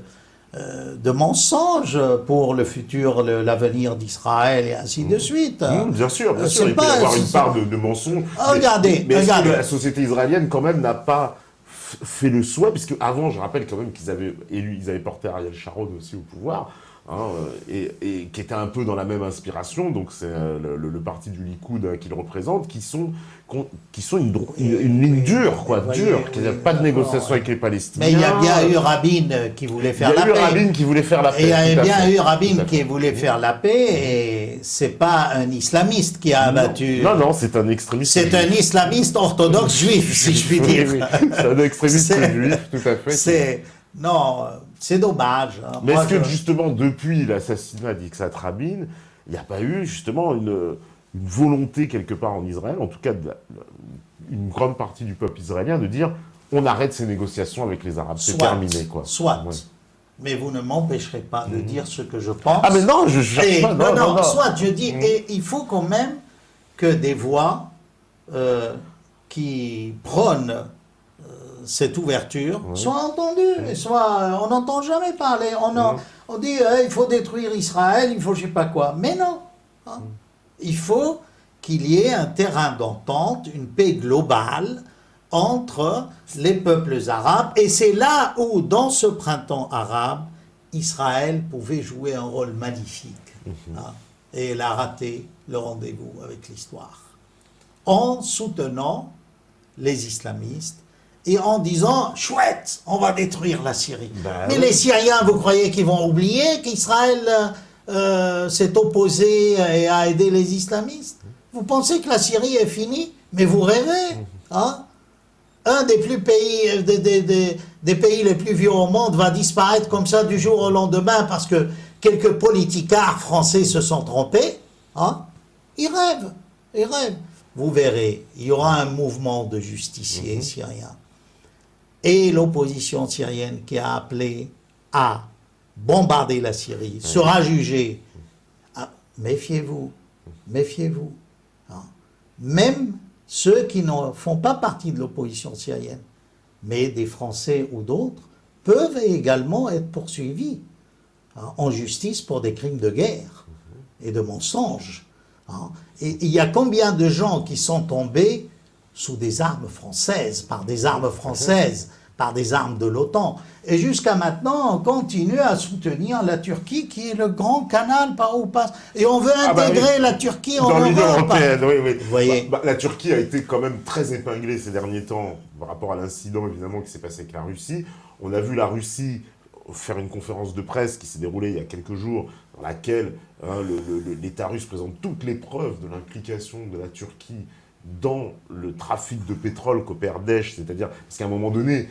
de mensonges pour le futur, l'avenir d'Israël et ainsi de suite? Bien sûr, il peut y avoir une part de mensonges. Regardez. La société israélienne quand même n'a pas fait le souhait, puisque avant, je rappelle quand même qu'ils avaient porté Ariel Sharon aussi au pouvoir, et qui était un peu dans la même inspiration, donc c'est le parti du Likoud qu'il représente, qui sont une ligne dure, qu'il n'y a pas de négociation avec les Palestiniens. Mais il y a bien eu Rabin qui voulait faire la paix. Il y a eu Rabin qui voulait faire la paix. Et il y a bien eu Rabin qui voulait faire la paix, et c'est pas un islamiste qui a abattu. Non, c'est un extrémiste. C'est un islamiste orthodoxe juif, si je puis dire. Oui. C'est un extrémiste juif, tout à fait. Non, c'est dommage. Mais est-ce que justement, depuis l'assassinat d'Yitzhak Rabin, il n'y a pas eu justement une volonté quelque part en Israël, en tout cas une grande partie du peuple israélien, de dire on arrête ces négociations avec les Arabes, c'est terminé, quoi. Soit. Ouais. Mais vous ne m'empêcherez pas de dire ce que je pense. Ah mais non, je cherche pas. Non. Soit, je dis, et il faut quand même que des voix qui prônent cette ouverture soient entendues, et on n'entend jamais parler. On dit il faut détruire Israël, il faut je sais pas quoi. Mais non. Il faut qu'il y ait un terrain d'entente, une paix globale entre les peuples arabes. Et c'est là où, dans ce printemps arabe, Israël pouvait jouer un rôle magnifique. Et elle a raté le rendez-vous avec l'histoire. En soutenant les islamistes et en disant « chouette, on va détruire la Syrie ». Mais les Syriens, vous croyez qu'ils vont oublier qu'Israël s'est opposé et a aidé les islamistes? Vous pensez que la Syrie est finie? Mais vous rêvez, hein? Un des pays les plus vieux au monde va disparaître comme ça du jour au lendemain parce que quelques politicards français se sont trompés. Hein? Ils rêvent. Vous verrez, il y aura un mouvement de justiciers syriens. Et l'opposition syrienne qui a appelé à bombarder la Syrie sera jugée. Méfiez-vous. Hein? Même ceux qui ne font pas partie de l'opposition syrienne, mais des Français ou d'autres, peuvent également être poursuivis en justice pour des crimes de guerre et de mensonges. Hein? Et il y a combien de gens qui sont tombés sous des armes françaises, par des armes de l'OTAN. Et jusqu'à maintenant, on continue à soutenir la Turquie, qui est le grand canal par où passe. Et on veut intégrer la Turquie en Europe. Dans l'Union européenne, oui. Vous voyez. La Turquie a été quand même très épinglée ces derniers temps, par rapport à l'incident, évidemment, qui s'est passé avec la Russie. On a vu la Russie faire une conférence de presse qui s'est déroulée il y a quelques jours, dans laquelle l'État russe présente toutes les preuves de l'implication de la Turquie dans le trafic de pétrole qu'opère Daesh, c'est-à-dire, parce qu'à un moment donné,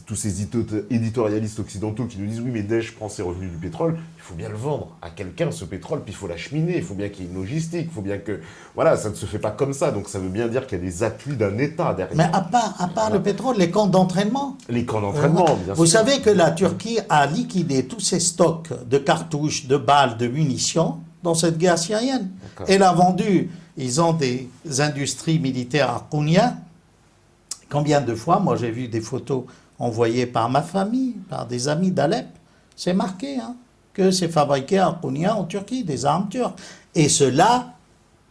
tous ces éditorialistes occidentaux qui nous disent « oui, mais Daesh prend ses revenus du pétrole », il faut bien le vendre à quelqu'un, ce pétrole, puis il faut l'acheminer, il faut bien qu'il y ait une logistique, il faut bien que... Voilà, ça ne se fait pas comme ça, donc ça veut bien dire qu'il y a des appuis d'un État derrière. Mais à part le pétrole, les camps d'entraînement. Les camps d'entraînement, bien sûr. Vous savez que la Turquie a liquidé tous ses stocks de cartouches, de balles, de munitions dans cette guerre syrienne. Elle a vendu, ils ont des industries militaires à Kounia. Combien de fois, moi j'ai vu des photos envoyées par ma famille, par des amis d'Alep, c'est marqué que c'est fabriqué à Kounia en Turquie, des armes turques. Et cela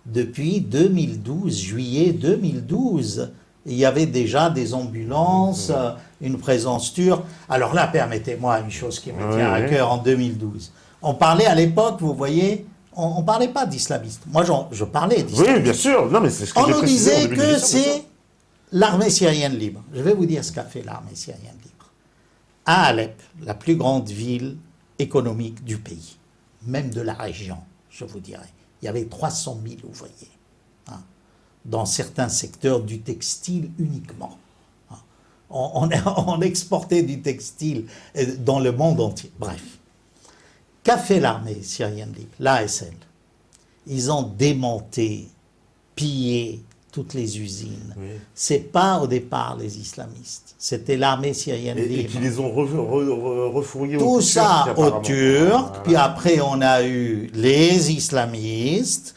depuis 2012, juillet 2012. Il y avait déjà des ambulances, une présence turque. Alors là, permettez-moi une chose qui me tient à cœur en 2012. On parlait à l'époque, vous voyez, on ne parlait pas d'islamistes. Moi, je parlais d'islamistes. Oui, bien sûr. Non, mais c'est ce que on nous disait que c'est l'armée syrienne libre. Je vais vous dire ce qu'a fait l'armée syrienne libre. À Alep, la plus grande ville économique du pays, même de la région, je vous dirais. Il y avait 300 000 ouvriers, hein, dans certains secteurs du textile uniquement. Hein. On exportait du textile dans le monde entier. Bref. Qu'a fait l'armée syrienne libre, l'ASL? Ils ont démonté, pillé toutes les usines. Oui. C'est pas au départ les islamistes, c'était l'armée syrienne libre. Et qui les ont refourgués tout ça aux Turcs, puis après on a eu les islamistes.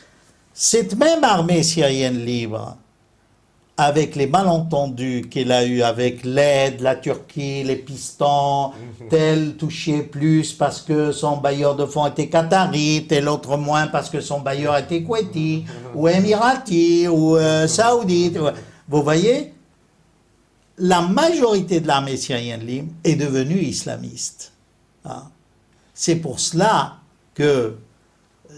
Cette même armée syrienne libre, avec les malentendus qu'elle a eu avec l'aide, la Turquie, les pistons, tel touchait plus parce que son bailleur de fonds était qatari, tel autre moins parce que son bailleur était kouéti, ou émirati, ou saoudite. Vous voyez, la majorité de l'armée syrienne libre est devenue islamiste. Hein? C'est pour cela que,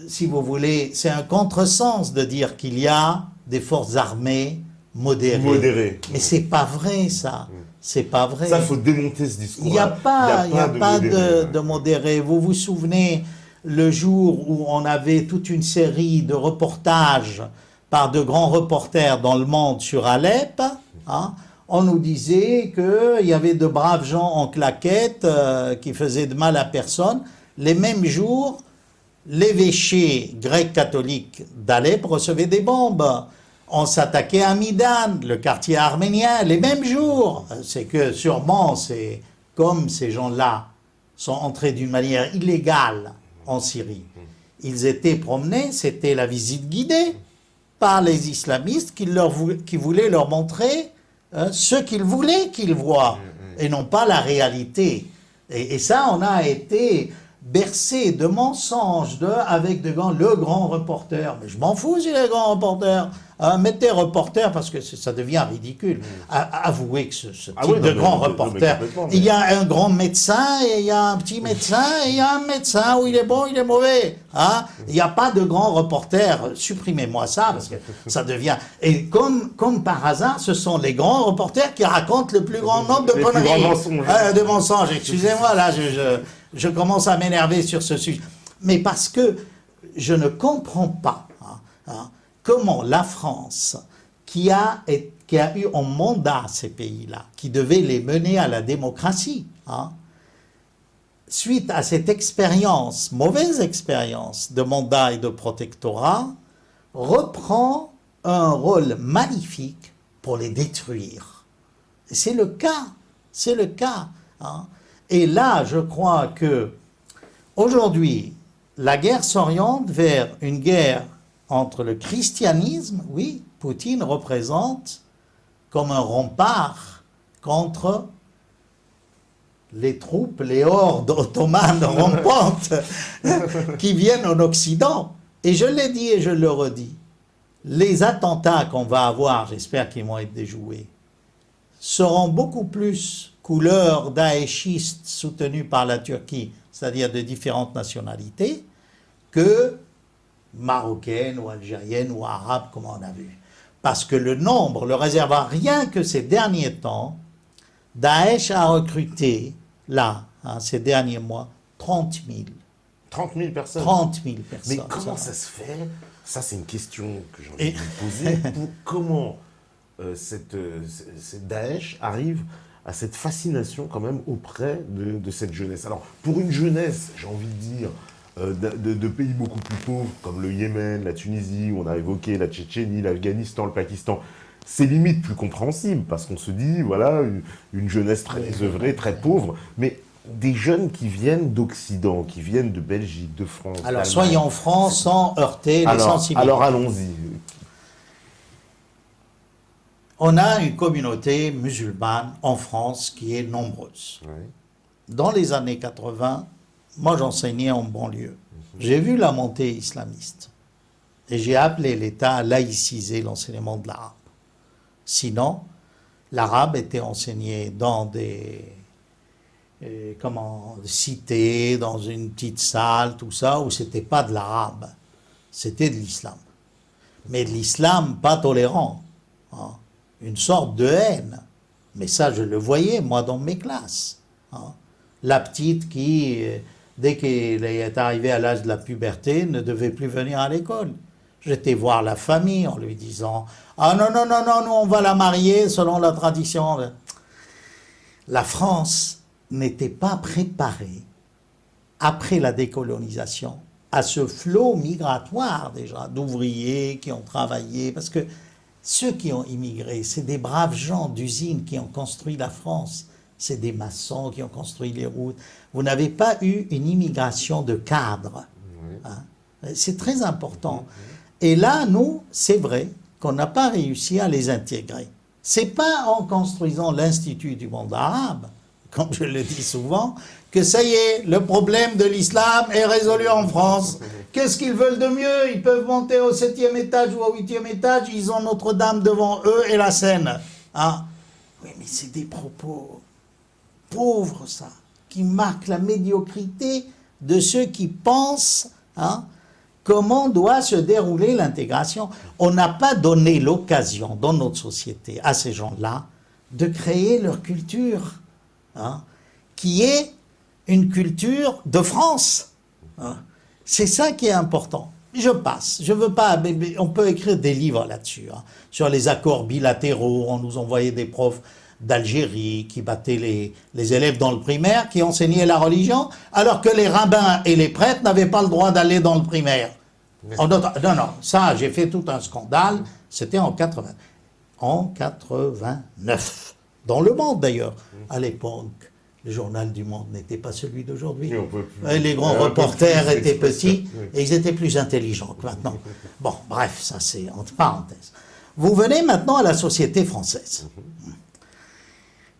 si vous voulez, c'est un contresens de dire qu'il y a des forces armées modéré. Mais c'est pas vrai, ça. C'est pas vrai. Ça, il faut démonter ce discours. Il n'y a pas de modéré. Vous vous souvenez le jour où on avait toute une série de reportages par de grands reporters dans le monde sur Alep, hein, on nous disait qu'il y avait de braves gens en claquettes qui faisaient de mal à personne. Les mêmes jours, l'évêché grec catholique d'Alep recevait des bombes. On s'attaquait à Midan, le quartier arménien, les mêmes jours. C'est que sûrement, c'est comme ces gens-là sont entrés d'une manière illégale en Syrie. Ils étaient promenés, c'était la visite guidée par les islamistes qui voulaient leur montrer ce qu'ils voulaient qu'ils voient, et non pas la réalité. Et ça, on a été bercé de mensonges, avec le grand reporter. Mais je m'en fous si les grands reporters. Mettez reporter parce que ça devient ridicule. Avouez que ce type de grand reporter, il y a un grand médecin et il y a un petit médecin et il y a un médecin où il est bon, il est mauvais. Hein? Il n'y a pas de grand reporter. Supprimez-moi ça parce que ça devient... Et comme par hasard, ce sont les grands reporters qui racontent le plus grand nombre de conneries. De mensonges. Excusez-moi, là, je commence à m'énerver sur ce sujet. Mais parce que je ne comprends pas comment la France, qui a eu en mandat ces pays-là, qui devait les mener à la démocratie, suite à cette expérience, mauvaise expérience de mandat et de protectorat, reprend un rôle magnifique pour les détruire. C'est le cas. Hein. Et là, je crois que aujourd'hui, la guerre s'oriente vers une guerre entre le christianisme, oui, Poutine représente comme un rempart contre les troupes, les hordes ottomanes rampantes qui viennent en Occident. Et je l'ai dit et je le redis, les attentats qu'on va avoir, j'espère qu'ils vont être déjoués, seront beaucoup plus couleur daéchiste soutenue par la Turquie, c'est-à-dire de différentes nationalités, que marocaine ou algérienne ou arabe, comme on a vu. Parce que le nombre, le réservoir, rien que ces derniers temps, Daesh a recruté, là, ces derniers mois, 30 000. 30 000 personnes 30 000 personnes. Mais comment ça se fait? Ça, c'est une question que j'ai envie de vous poser. Comment cette Daesh arrive à cette fascination quand même auprès de cette jeunesse? Alors, pour une jeunesse, j'ai envie de dire, de pays beaucoup plus pauvres, comme le Yémen, la Tunisie, on a évoqué la Tchétchénie, l'Afghanistan, le Pakistan, c'est limite plus compréhensible, parce qu'on se dit, voilà, une jeunesse très désœuvrée, très pauvre, mais des jeunes qui viennent d'Occident, qui viennent de Belgique, de France. Alors, soyons francs, sans heurter les sensibilités. Alors, allons-y. On a une communauté musulmane en France qui est nombreuse. Oui. Dans les années 80, moi, j'enseignais en banlieue. J'ai vu la montée islamiste. Et j'ai appelé l'État à laïciser l'enseignement de l'arabe. Sinon, l'arabe était enseigné dans des cités, dans une petite salle, tout ça, où c'était pas de l'arabe. C'était de l'islam. Mais de l'islam pas tolérant. Hein. Une sorte de haine. Mais ça, je le voyais, moi, dans mes classes. Hein. La petite qui dès qu'il est arrivé à l'âge de la puberté, ne devait plus venir à l'école. J'étais voir la famille en lui disant « Ah non, non, non, non, nous on va la marier selon la tradition. » La France n'était pas préparée, après la décolonisation, à ce flot migratoire déjà, d'ouvriers qui ont travaillé, parce que ceux qui ont immigré, c'est des braves gens d'usine qui ont construit la France, c'est des maçons qui ont construit les routes. Vous n'avez pas eu une immigration de cadres. Hein? C'est très important. Et là, nous, c'est vrai qu'on n'a pas réussi à les intégrer. C'est pas en construisant l'Institut du monde arabe, comme je le dis souvent, que ça y est, le problème de l'islam est résolu en France. Qu'est-ce qu'ils veulent de mieux? Ils peuvent monter au 7e étage ou au 8e étage, ils ont Notre-Dame devant eux et la Seine. Hein? Oui, mais c'est des propos pauvres, ça, qui marquent la médiocrité de ceux qui pensent comment doit se dérouler l'intégration. On n'a pas donné l'occasion dans notre société à ces gens-là de créer leur culture, qui est une culture de France. C'est ça qui est important. Je passe. Je veux pas. On peut écrire des livres là-dessus, sur les accords bilatéraux. On nous envoyait des profs d'Algérie qui battaient les élèves dans le primaire, qui enseignaient la religion, alors que les rabbins et les prêtres n'avaient pas le droit d'aller dans le primaire. Non, non, ça, j'ai fait tout un scandale. C'était en 89. Dans Le Monde, d'ailleurs. À l'époque, le journal du Monde n'était pas celui d'aujourd'hui. Les grands reporters étaient petits et ils étaient plus intelligents que maintenant. Bon, bref, ça c'est entre parenthèses. Vous venez maintenant à la société française.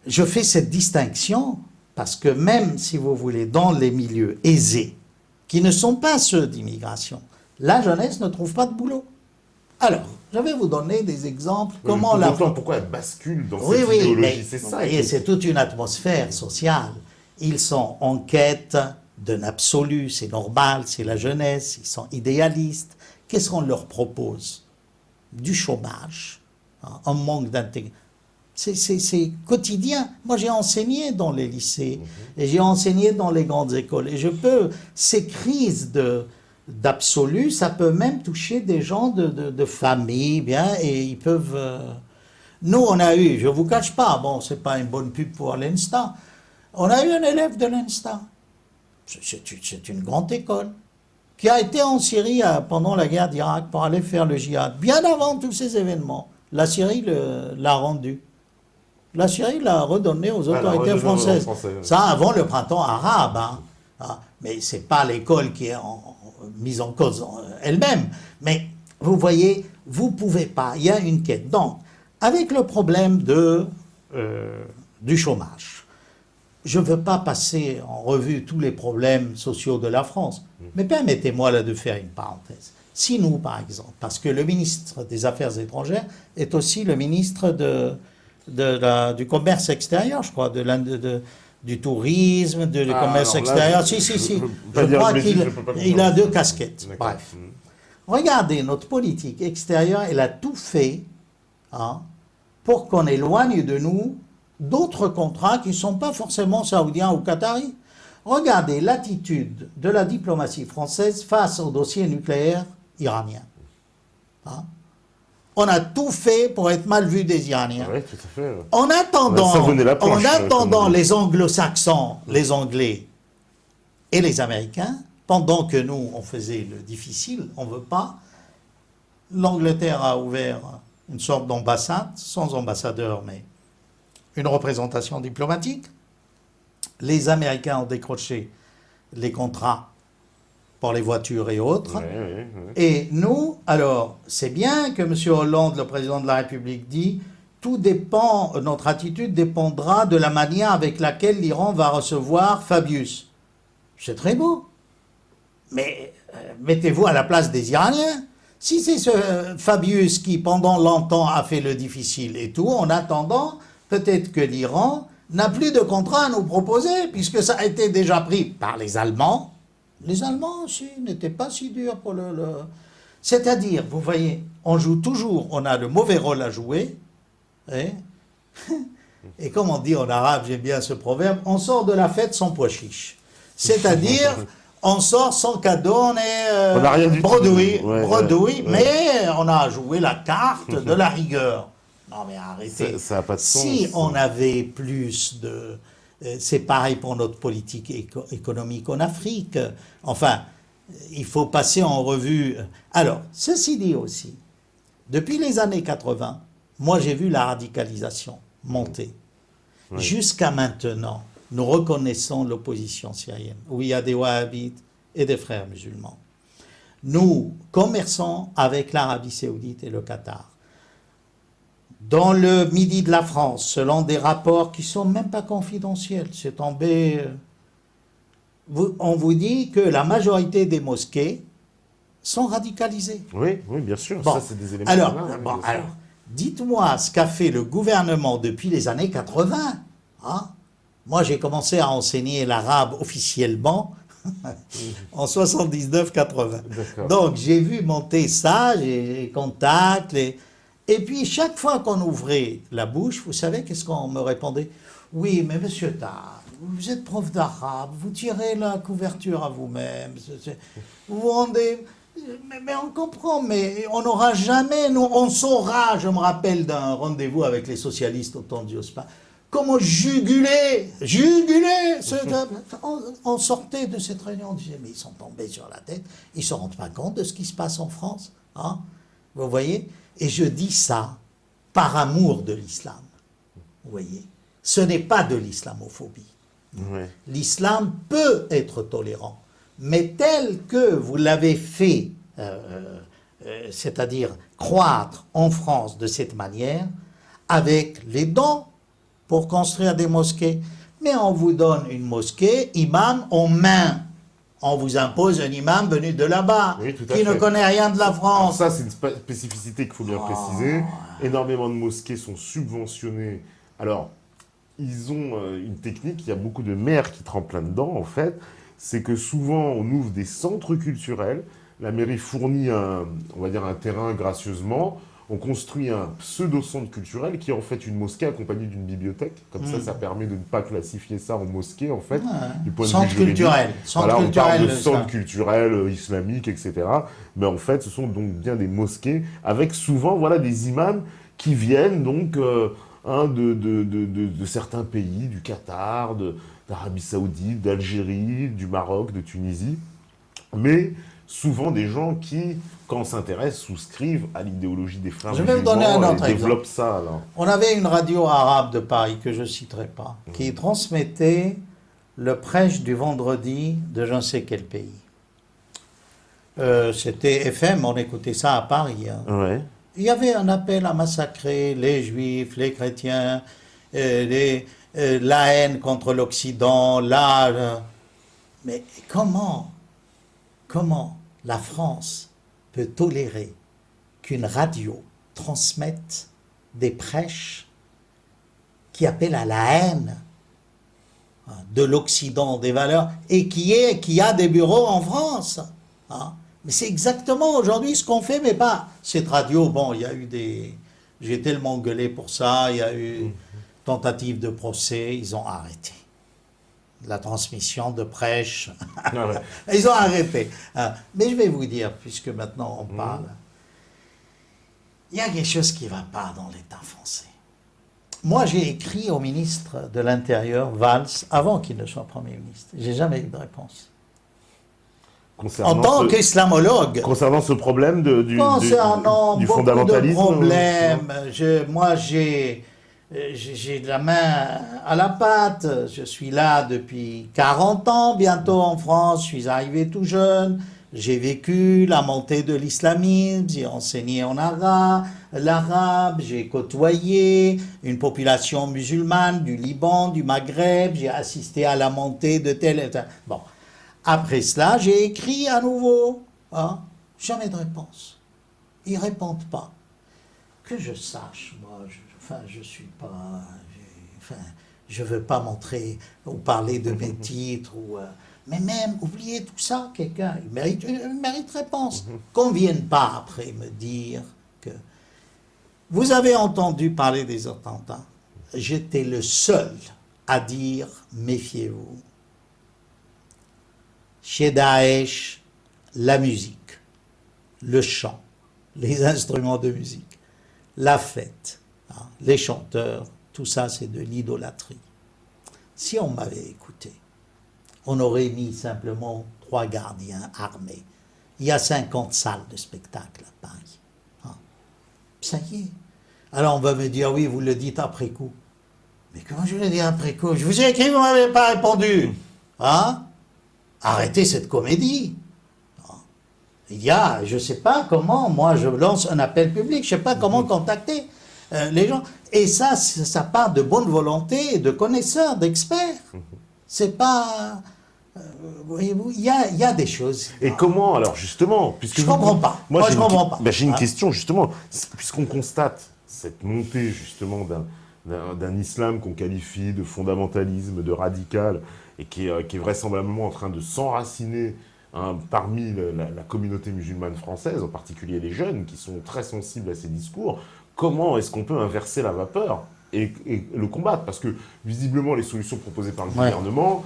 Je fais cette distinction parce que même, si vous voulez, dans les milieux aisés, qui ne sont pas ceux d'immigration, la jeunesse ne trouve pas de boulot. Alors, je vais vous donner des exemples. Comment la... Pourquoi elle bascule dans cette idéologie, c'est ça. Et c'est toute une atmosphère sociale. Ils sont en quête d'un absolu, c'est normal, c'est la jeunesse, ils sont idéalistes. Qu'est-ce qu'on leur propose? Du chômage, un manque d'intégration. C'est quotidien. Moi, j'ai enseigné dans les lycées, et j'ai enseigné dans les grandes écoles, et je peux... Ces crises d'absolu, ça peut même toucher des gens de famille, bien, et ils peuvent... Nous, on a eu, je ne vous cache pas, bon, c'est pas une bonne pub pour l'Insta, on a eu un élève de l'Insta, c'est une grande école, qui a été en Syrie pendant la guerre d'Irak pour aller faire le djihad, bien avant tous ces événements. La Syrie l'a rendu. La Syrie l'a redonné aux autorités françaises. Ça, avant le printemps arabe, mais ce n'est pas l'école qui est mise en cause elle-même. Mais vous voyez, vous ne pouvez pas, il y a une quête. Donc, avec le problème du chômage, je ne veux pas passer en revue tous les problèmes sociaux de la France, mais permettez-moi là de faire une parenthèse. Si nous, par exemple, parce que le ministre des Affaires étrangères est aussi le ministre du commerce extérieur, je crois, du tourisme, du commerce extérieur. Si. Je crois qu'il a deux casquettes. Bref. Regardez, notre politique extérieure, elle a tout fait pour qu'on éloigne de nous d'autres contrats qui ne sont pas forcément saoudiens ou qataris. Regardez l'attitude de la diplomatie française face au dossier nucléaire iranien. On a tout fait pour être mal vu des Iraniens. Oui, tout à fait. En attendant les anglo-saxons, les Anglais et les Américains, pendant que nous, on faisait le difficile, on ne veut pas, l'Angleterre a ouvert une sorte d'ambassade, sans ambassadeur, mais une représentation diplomatique. Les Américains ont décroché les contrats pour les voitures et autres. Oui. Et nous, alors, c'est bien que M. Hollande, le président de la République, dit tout dépend, notre attitude dépendra de la manière avec laquelle l'Iran va recevoir Fabius. C'est très beau. Mais mettez-vous à la place des Iraniens. Si c'est ce Fabius qui, pendant longtemps, a fait le difficile et tout, en attendant, peut-être que l'Iran n'a plus de contrat à nous proposer, puisque ça a été déjà pris par les Allemands. Les Allemands aussi n'étaient pas si durs pour le... C'est-à-dire, vous voyez, on joue toujours, on a le mauvais rôle à jouer, et comme on dit en arabe, j'aime bien ce proverbe, on sort de la fête sans pois chiche. C'est-à-dire, on sort sans cadeau, on est On n'a rien du tout. bredouille, Ouais. mais on a joué la carte de la rigueur. Non mais arrêtez. Ça n'a pas de sens. Si on avait plus de... C'est pareil pour notre politique économique en Afrique. Enfin, il faut passer en revue. Alors, ceci dit aussi, depuis les années 80, moi j'ai vu la radicalisation monter. Oui. Jusqu'à maintenant, nous reconnaissons l'opposition syrienne, où il y a des wahhabites et des frères musulmans. Nous commerçons avec l'Arabie saoudite et le Qatar. Dans le midi de la France, selon des rapports qui ne sont même pas confidentiels, c'est tombé... on vous dit que la majorité des mosquées sont radicalisées. Oui, bien sûr. Bon. Ça, c'est des éléments. Alors, communs, bon, bien sûr. alors, dites-moi ce qu'a fait le gouvernement depuis les années 80. Hein? Moi, j'ai commencé à enseigner l'arabe officiellement en 79-80. D'accord. Donc, j'ai vu monter ça, j'ai les contacts. Et puis, chaque fois qu'on ouvrait la bouche, vous savez, qu'est-ce qu'on me répondait? Oui, mais monsieur Tar, vous êtes prof d'arabe, vous tirez la couverture à vous-même. Vous vous rendez... Mais on comprend, mais on n'aura jamais, nous, on saura, je me rappelle d'un rendez-vous avec les socialistes au temps du Jospin, comment juguler, on sortait de cette réunion, on disait, mais ils sont tombés sur la tête, ils ne se rendent pas compte de ce qui se passe en France, hein, vous voyez? Et je dis ça par amour de l'islam, vous voyez? Ce n'est pas de l'islamophobie. Ouais. L'islam peut être tolérant, mais tel que vous l'avez fait, c'est-à-dire croître en France de cette manière, avec les dons pour construire des mosquées. Mais on vous donne une mosquée, imam en main. On vous impose un imam venu de là-bas, Oui, tout à qui ne fait. connaît rien de la Alors France. ça, c'est une spécificité qu'il faut bien préciser. Énormément de mosquées sont subventionnées. Alors, ils ont une technique, il y a beaucoup de maires qui trempent là-dedans, en fait. C'est que souvent, on ouvre des centres culturels. La mairie fournit on va dire un terrain gracieusement. On construit un pseudo-centre culturel qui est en fait une mosquée accompagnée d'une bibliothèque. Comme ça permet de ne pas classifier ça en mosquée, en fait, du point de Centre vue juridique. culturel. Centre Voilà, on parle culturel, de ça. centre culturel islamique, etc. Mais en fait, ce sont donc bien des mosquées avec souvent voilà, des imams qui viennent donc de certains pays, du Qatar, d'Arabie Saoudite, d'Algérie, du Maroc, de Tunisie. Mais souvent des gens qui, quand on s'intéresse, souscrivent à l'idéologie des frères Je vais vous musulmans donner un autre et exemple. développent ça. Alors. On avait une radio arabe de Paris, que je ne citerai pas, qui transmettait le prêche du vendredi de je ne sais quel pays. C'était FM, on écoutait ça à Paris. Hein. Ouais. Il y avait un appel à massacrer les juifs, les chrétiens, la haine contre l'Occident, mais comment la France peut tolérer qu'une radio transmette des prêches qui appellent à la haine de l'Occident, des valeurs, et qui a des bureaux en France, hein. Mais c'est exactement aujourd'hui ce qu'on fait, mais pas cette radio. Bon, il y a eu j'ai tellement gueulé pour ça, il y a eu tentative de procès, ils ont arrêté la transmission de prêches. Ah ouais. Ils ont arrêté. Mais je vais vous dire, puisque maintenant on parle, il y a quelque chose qui ne va pas dans l'État français. Moi, j'ai écrit au ministre de l'Intérieur, Valls, avant qu'il ne soit Premier ministre. Je n'ai jamais eu de réponse. En tant qu'islamologue. Concernant ce problème du beaucoup fondamentalisme. de problèmes. Moi, j'ai la main à la pâte. Je suis là depuis 40 ans bientôt en France. Je suis arrivé tout jeune. J'ai vécu la montée de l'islamisme. J'ai enseigné en l'arabe. J'ai côtoyé une population musulmane du Liban, du Maghreb. J'ai assisté à la montée de tel et tel. Bon. Après cela, j'ai écrit à nouveau. Hein, jamais de réponse. Ils ne répondent pas. Que je sache, moi, je ne suis pas... je ne veux pas montrer ou parler de mes titres. Mais même, oubliez tout ça, quelqu'un, il mérite réponse. Qu'on ne vienne pas après me dire que... Vous avez entendu parler des attentats. J'étais le seul à dire, méfiez-vous. Chez Daesh, la musique, le chant, les instruments de musique, la fête, hein, les chanteurs, tout ça c'est de l'idolâtrie. Si on m'avait écouté, on aurait mis simplement 3 gardiens armés. Il y a 50 salles de spectacle à Paris. Hein. Ça y est. Alors on va me dire, oui, vous le dites après coup. Mais comment je le dis après coup? Je vous ai écrit, vous ne m'avez pas répondu. Hein? Arrêtez cette comédie. Il y a, je ne sais pas comment, moi je lance un appel public, je ne sais pas comment contacter les gens. Et ça part de bonne volonté, de connaisseurs, d'experts. C'est pas... voyez-vous, il y a des choses. Et comment, alors justement, puisque je ne comprends pas. Moi je ne comprends pas. J'ai une question, justement, puisqu'on constate cette montée, justement, d'un islam qu'on qualifie de fondamentalisme, de radical, et qui est vraisemblablement en train de s'enraciner parmi la communauté musulmane française, en particulier les jeunes, qui sont très sensibles à ces discours. Comment est-ce qu'on peut inverser la vapeur et le combattre? Parce que, visiblement, les solutions proposées par le gouvernement,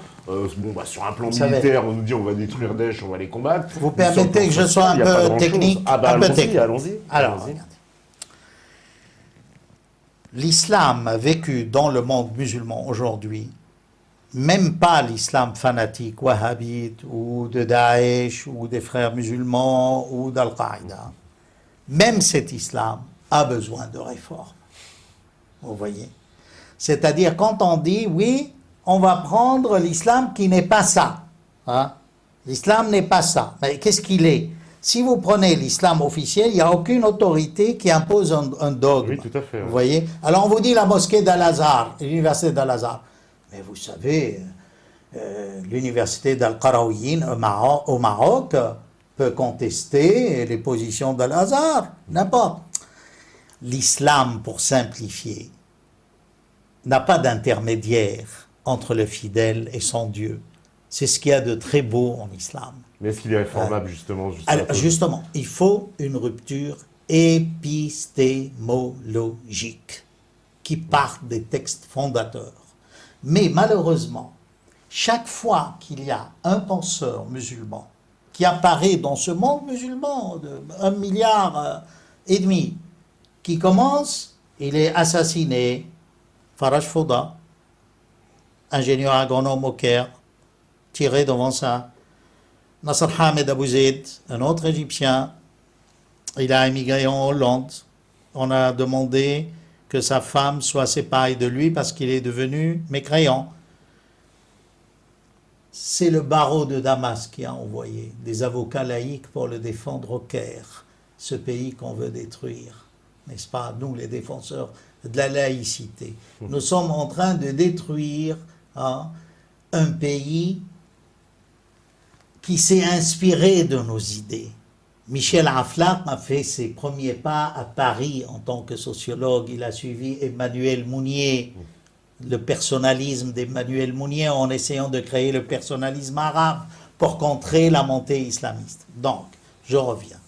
sur un plan militaire, on nous dit on va détruire Daesh, on va les combattre. Vous permettez que je sois un peu technique? Allons-y. Alors, regardez. L'islam vécu dans le monde musulman aujourd'hui, même pas l'islam fanatique wahhabite ou de Daesh ou des frères musulmans ou d'Al-Qaïda, même cet islam a besoin de réforme. Vous voyez? C'est-à-dire quand on dit, oui, on va prendre l'islam qui n'est pas ça. Hein? L'islam n'est pas ça. Mais qu'est-ce qu'il est? Si vous prenez l'islam officiel, il n'y a aucune autorité qui impose un dogme. Oui, tout à fait. Vous voyez? Alors on vous dit la mosquée d'Al-Azhar, l'université d'Al-Azhar. Mais vous savez, l'université d'Al-Qarawiyyin au Maroc peut contester les positions d'Al-Azhar, n'importe. L'islam, pour simplifier, n'a pas d'intermédiaire entre le fidèle et son Dieu. C'est ce qu'il y a de très beau en islam. Mais est-ce qu'il est réformable, justement? Justement, il faut une rupture épistémologique qui parte des textes fondateurs. Mais malheureusement, chaque fois qu'il y a un penseur musulman qui apparaît dans ce monde musulman de 1,5 milliard, qui commence, il est assassiné. Faraj Fouda, ingénieur agronome au Caire, tiré devant ça. Nasser Hamed Abou Zaid, un autre Égyptien, il a émigré en Hollande. On a demandé que sa femme soit séparée de lui parce qu'il est devenu mécréant. C'est le barreau de Damas qui a envoyé des avocats laïcs pour le défendre au Caire, ce pays qu'on veut détruire. N'est-ce pas, nous les défenseurs de la laïcité. Nous sommes en train de détruire un pays qui s'est inspiré de nos idées. Michel Aflaq a fait ses premiers pas à Paris en tant que sociologue. Il a suivi Emmanuel Mounier, le personnalisme d'Emmanuel Mounier en essayant de créer le personnalisme arabe pour contrer la montée islamiste. Donc, je reviens.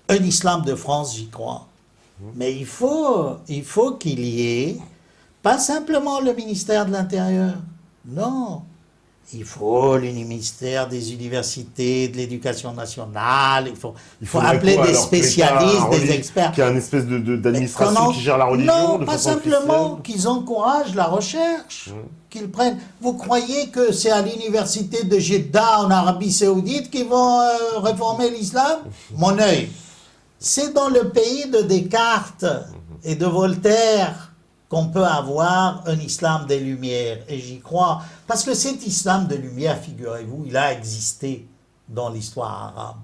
Un islam de France, j'y crois. Mais il faut qu'il y ait pas simplement le ministère de l'Intérieur. Non. Il faut le ministère des universités, de l'éducation nationale, il faut appeler des spécialistes, des experts. Qu'il y a une espèce d'administration qui gère la religion de façon officielle. Non, pas simplement, qu'ils encouragent la recherche, qu'ils prennent... Vous croyez que c'est à l'université de Jeddah, en Arabie Saoudite, qu'ils vont réformer l'islam? Mon œil. C'est dans le pays de Descartes et de Voltaire qu'on peut avoir un islam des Lumières. Et j'y crois. Parce que cet islam de Lumière, figurez-vous, il a existé dans l'histoire arabe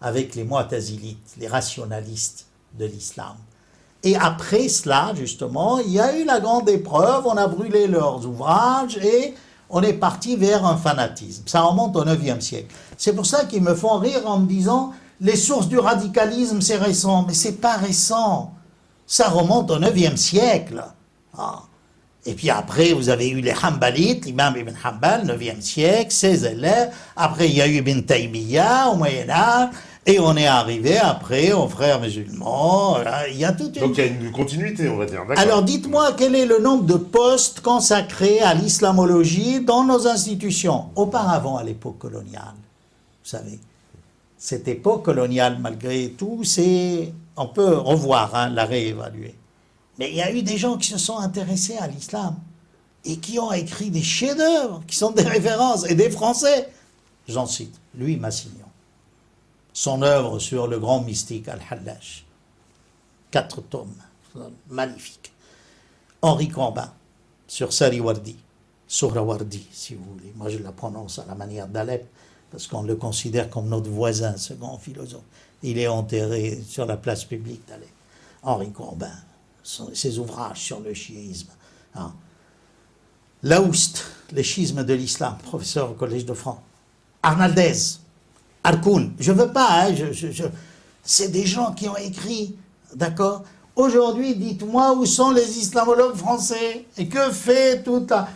avec les Mu'tazilites, les rationalistes de l'islam. Et après cela, justement, il y a eu la grande épreuve, on a brûlé leurs ouvrages et on est parti vers un fanatisme. Ça remonte au IXe siècle. C'est pour ça qu'ils me font rire en me disant les sources du radicalisme, c'est récent. Mais c'est pas récent. Ça remonte au IXe siècle. Ah. Et puis après, vous avez eu les Hanbalites, l'imam Ibn Hanbal, 9e siècle, ses élèves. Après, il y a eu Ibn Taymiyyah au Moyen-Âge. Et on est arrivé après aux frères musulmans. Il y a toute une... Donc il y a une continuité, on va dire. Alors dites-moi, quel est le nombre de postes consacrés à l'islamologie dans nos institutions? Auparavant, à l'époque coloniale, savez. Cette époque coloniale, malgré tout, on peut revoir, hein, la réévaluer. Mais il y a eu des gens qui se sont intéressés à l'islam et qui ont écrit des chefs-d'œuvre, qui sont des références, et des Français. J'en cite Louis Massignon, son œuvre sur le grand mystique Al-Hallaj, 4 tomes, magnifiques. Henri Combin, sur Sariwardi, Sohrawardi, si vous voulez. Moi, je la prononce à la manière d'Alep, parce qu'on le considère comme notre voisin, ce grand philosophe. Il est enterré sur la place publique d'Alep. Henri Combin, ses ouvrages sur le chiisme. Hein. Laoust, les schismes de l'islam, professeur au Collège de France. Arnaldez, Arkoun, je ne veux pas, hein, c'est des gens qui ont écrit, d'accord. Aujourd'hui, dites-moi où sont les islamologues français et que fait toute la...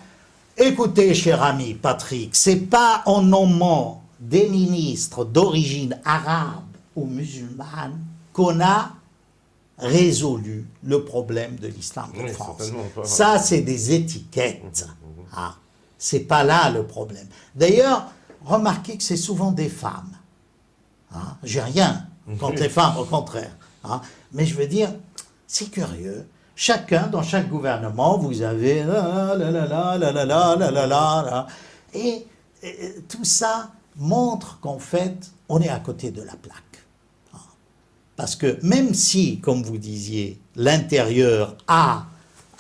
Écoutez, cher ami Patrick, c'est pas en nommant des ministres d'origine arabe ou musulmane qu'on a résolu le problème de l'islam de France. Ça, c'est des étiquettes. Ah, c'est pas là le problème. D'ailleurs, remarquez que c'est souvent des femmes. Hein? J'ai rien contre les femmes, au contraire. Hein? Mais je veux dire, c'est curieux. Chacun, dans chaque gouvernement, vous avez et tout ça montre qu'en fait, on est à côté de la plaque. Parce que même si, comme vous disiez, l'intérieur a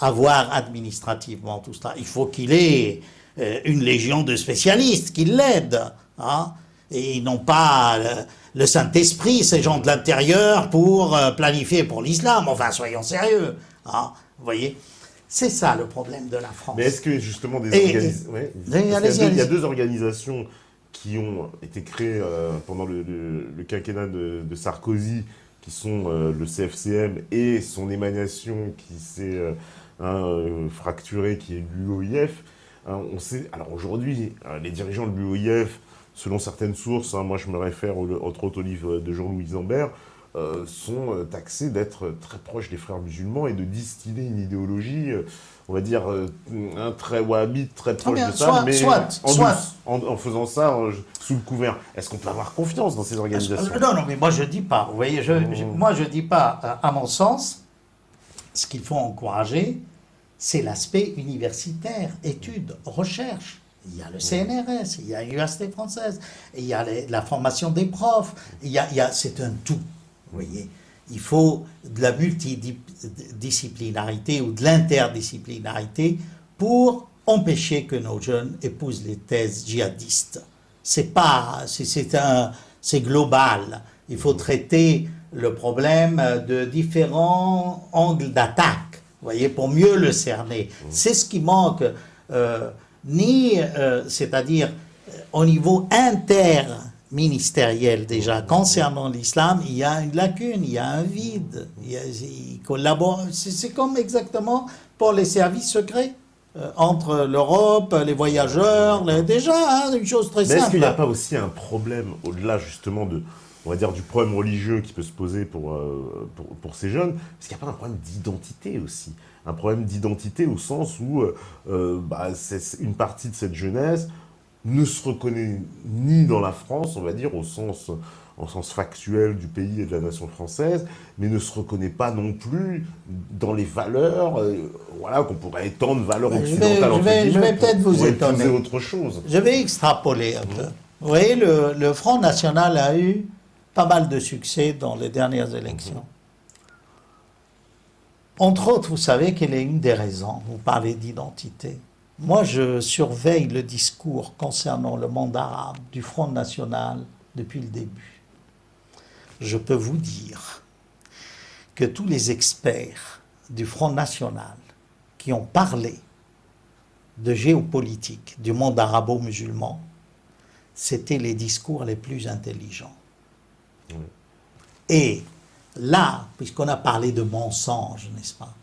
à voir administrativement tout ça, il faut qu'il ait une légion de spécialistes qui l'aident. Hein, et ils n'ont pas le Saint-Esprit, ces gens de l'intérieur, pour planifier pour l'islam. Enfin, soyons sérieux. Hein, vous voyez, c'est ça le problème de la France. Mais est-ce que justement il y a 2 organisations qui ont été créées pendant le quinquennat de Sarkozy, qui sont le CFCM et son émanation qui s'est fracturée, qui est l'UOIF. On sait, alors aujourd'hui, les dirigeants de l'UOIF, selon certaines sources, moi je me réfère entre autres au livre de Jean-Louis Zambert, sont taxés d'être très proches des frères musulmans et de distiller une idéologie, on va dire, très wahhabite, très proche de ça, mais en faisant ça sous le couvert. Est-ce qu'on peut avoir confiance dans ces organisations ? Non, mais moi je dis pas. Vous voyez, moi je dis pas, à mon sens, ce qu'il faut encourager, c'est l'aspect universitaire, études, recherche. Il y a le CNRS, il y a l'université française, il y a la formation des profs, c'est un tout. Vous voyez, il faut de la multidisciplinarité ou de l'interdisciplinarité pour empêcher que nos jeunes épousent les thèses djihadistes. C'est global. Il faut traiter le problème de différents angles d'attaque, vous voyez, pour mieux le cerner. C'est ce qui manque, c'est-à-dire au niveau interministériel déjà, concernant l'islam, il y a une lacune, il y a un vide. Ils collaborent. C'est comme exactement pour les services secrets. Entre l'Europe, les voyageurs, déjà, une chose très simple. Mais est-ce qu'il n'y a pas aussi un problème, au-delà justement on va dire, du problème religieux qui peut se poser pour ces jeunes, est-ce qu'il n'y a pas un problème d'identité aussi ? Un problème d'identité au sens où une partie de cette jeunesse ne se reconnaît ni dans la France, on va dire, au sens factuel du pays et de la nation française, mais ne se reconnaît pas non plus dans les valeurs, qu'on pourrait étendre valeurs occidentales. Je vais peut-être vous étonner. Autre chose. Je vais extrapoler un peu. Vous voyez, le Front National a eu pas mal de succès dans les dernières élections. Entre autres, vous savez quelle est une des raisons. Vous parlez d'identité. Moi, je surveille le discours concernant le monde arabe du Front National depuis le début. Je peux vous dire que tous les experts du Front National qui ont parlé de géopolitique du monde arabo-musulman, c'était les discours les plus intelligents. Oui. Et là, puisqu'on a parlé de mensonges, n'est-ce pas ?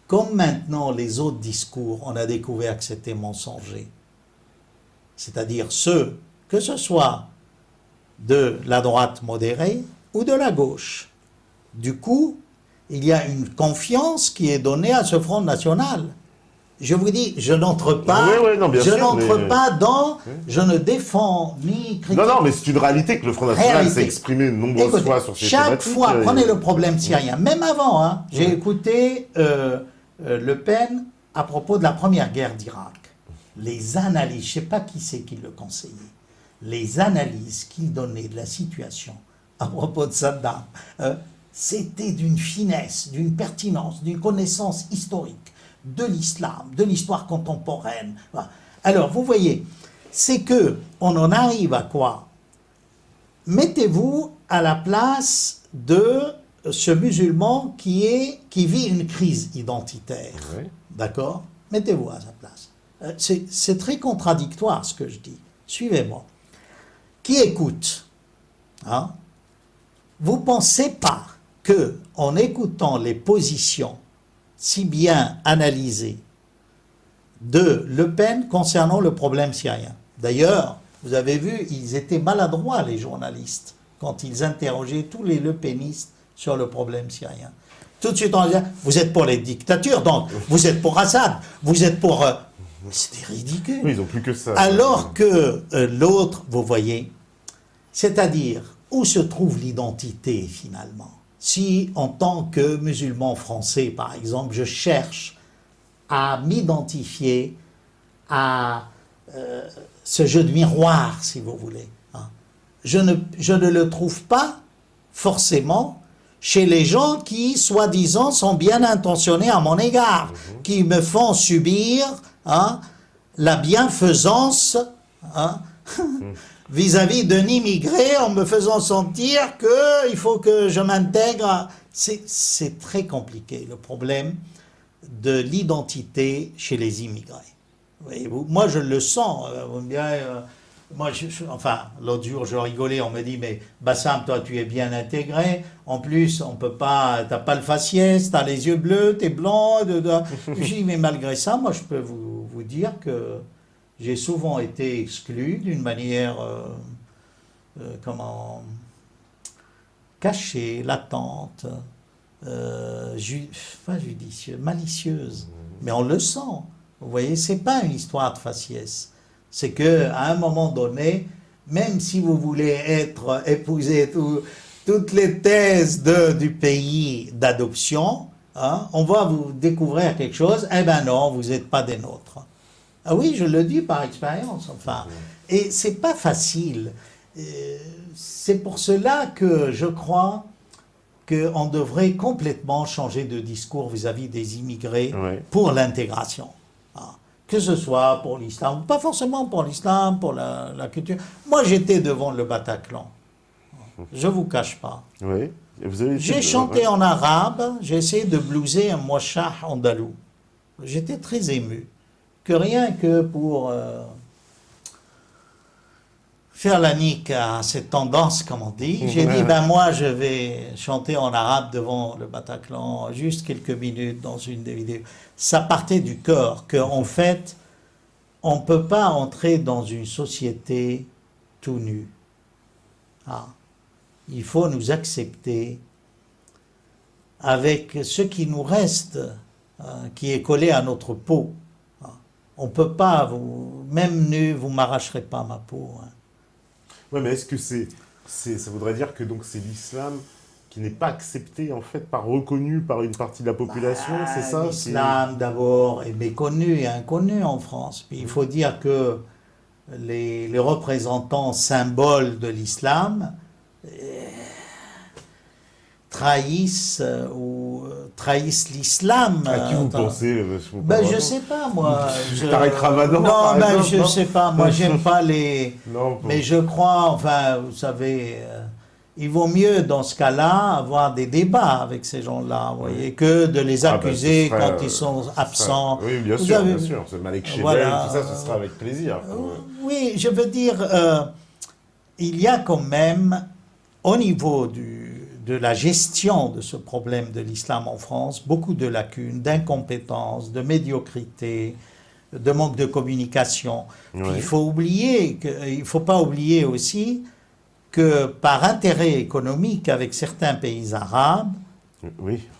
Comme maintenant les autres discours, on a découvert que c'était mensonger. C'est-à-dire que ce soit de la droite modérée ou de la gauche. Du coup, il y a une confiance qui est donnée à ce Front National. je vous dis, je n'entre pas, dans, je ne défends ni critique. Non, mais c'est une réalité que le Front National s'est exprimé de nombreuses fois sur ces chaque thématiques. fois, prenez le problème syrien, même avant, hein, j'ai écouté Le Pen à propos de la première guerre d'Irak. Les analyses, je ne sais pas qui c'est qui le conseillait, les analyses qu'il donnait de la situation à propos de Saddam, c'était d'une finesse, d'une pertinence, d'une connaissance historique de l'islam, de l'histoire contemporaine. Alors, vous voyez, c'est que on en arrive à quoi? Mettez-vous à la place de ce musulman qui vit une crise identitaire. Oui. D'accord? Mettez-vous à sa place. C'est très contradictoire ce que je dis. Suivez-moi. Qui écoute? Hein? Vous ne pensez pas que, en écoutant les positions si bien analysées de Le Pen concernant le problème syrien. D'ailleurs, vous avez vu, ils étaient maladroits, les journalistes, quand ils interrogeaient tous les Le Penistes sur le problème syrien. Tout de suite, on disait, vous êtes pour les dictatures, donc vous êtes pour Assad, vous êtes pour... C'était ridicule. Oui, ils n'ont plus que ça. Alors que l'autre, vous voyez, c'est-à-dire, où se trouve l'identité finalement? Si, en tant que musulman français, par exemple, je cherche à m'identifier à ce jeu de miroir, si vous voulez, hein, je ne le trouve pas forcément chez les gens qui, soi-disant, sont bien intentionnés à mon égard, qui me font subir la bienfaisance vis-à-vis d'un immigré en me faisant sentir qu'il faut que je m'intègre. C'est très compliqué, le problème de l'identité chez les immigrés. Voyez-vous, moi, je le sens. Vous me direz, enfin, l'autre jour, je rigolais, on me dit, mais Bassam, toi, tu es bien intégré. En plus, on peut pas, t'as pas le faciès, t'as les yeux bleus, t'es blanc. Je dis, mais malgré ça, moi, je peux vous dire que j'ai souvent été exclu d'une manière, cachée, latente, pas judicieuse, malicieuse. Mais on le sent. Vous voyez, c'est pas une histoire de faciès. C'est qu'à un moment donné, même si vous voulez épouser toutes les thèses du pays d'adoption, on va vous découvrir quelque chose, eh ben non, vous n'êtes pas des nôtres. Ah oui, je le dis par expérience, enfin. Et c'est pas facile. C'est pour cela que je crois qu'on devrait complètement changer de discours vis-à-vis des immigrés pour l'intégration. Que ce soit pour l'islam, pas forcément pour l'islam, pour la culture. Moi, j'étais devant le Bataclan. Je ne vous cache pas. Oui. J'ai chanté en arabe, j'ai essayé de blouser un mouachah andalou. J'étais très ému. Que rien que pour faire la nique à cette tendance, comme on dit, j'ai dit, ben moi, je vais chanter en arabe devant le Bataclan, juste quelques minutes dans une des vidéos. Ça partait du cœur, qu'en fait, on ne peut pas entrer dans une société tout nu. Il faut nous accepter avec ce qui nous reste, qui est collé à notre peau. On ne peut pas, même nu, vous ne m'arracherez pas ma peau. Oui, mais est-ce que ça voudrait dire que donc c'est l'islam qui n'est pas accepté, en fait, pas reconnu par une partie de la population, c'est ça? L'islam, d'abord, est méconnu et inconnu en France. Puis il faut dire que les représentants symboles de l'islam trahissent l'islam. À qui vous pensez, je ne sais pas, moi. Tariq Ramadan, non, ben, je ne sais pas. Moi, j'aime pas les... Non, mais je crois, enfin, vous savez... il vaut mieux, dans ce cas-là, avoir des débats avec ces gens-là, vous voyez, que de les accuser quand ils sont absents. Oui, bien sûr, bien sûr. Ce Malek Chebel, tout ça, ce sera avec plaisir. Oui, je veux dire, il y a quand même, au niveau de la gestion de ce problème de l'islam en France, beaucoup de lacunes, d'incompétence, de médiocrité, de manque de communication. Oui. Puis il faut pas oublier aussi que par intérêt économique avec certains pays arabes,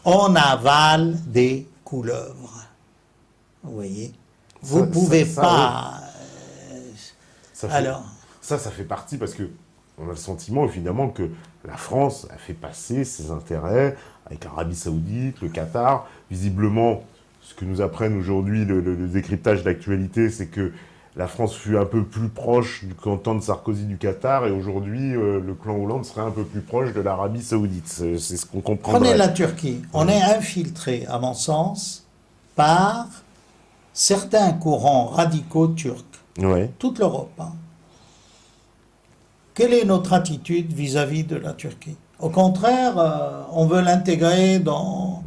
on avale des couleuvres. Vous voyez, vous ne pouvez pas... Ça fait partie parce que on a le sentiment, évidemment, que la France a fait passer ses intérêts avec l'Arabie Saoudite, le Qatar. Visiblement, ce que nous apprennent aujourd'hui le décryptage d'actualité, c'est que la France fut un peu plus proche du canton de Sarkozy du Qatar, et aujourd'hui, le clan Hollande serait un peu plus proche de l'Arabie Saoudite. C'est ce qu'on comprend. Prenez la Turquie. On est infiltré, à mon sens, par certains courants radicaux turcs. Ouais. Toute l'Europe. Quelle est notre attitude vis-à-vis de la Turquie? Au contraire, on veut l'intégrer en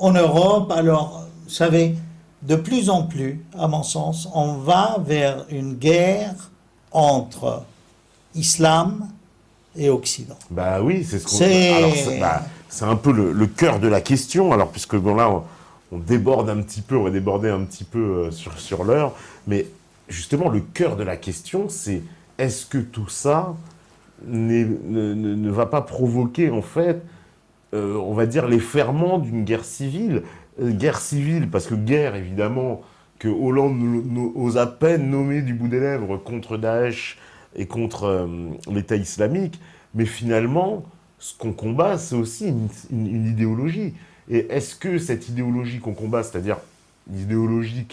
Europe. Alors, vous savez, de plus en plus, à mon sens, on va vers une guerre entre islam et Occident. Bah oui, c'est ce qu'on... C'est un peu le cœur de la question, alors puisque bon là, on déborde un petit peu, on va déborder un petit peu sur l'heure, mais justement, le cœur de la question, c'est est-ce que tout ça ne va pas provoquer, en fait, on va dire, les ferments d'une guerre civile? Guerre civile, parce que guerre, évidemment, que Hollande ose à peine nommer du bout des lèvres contre Daesh et contre l'État islamique, mais finalement, ce qu'on combat, c'est aussi une idéologie. Et est-ce que cette idéologie qu'on combat, c'est-à-dire l'idéologie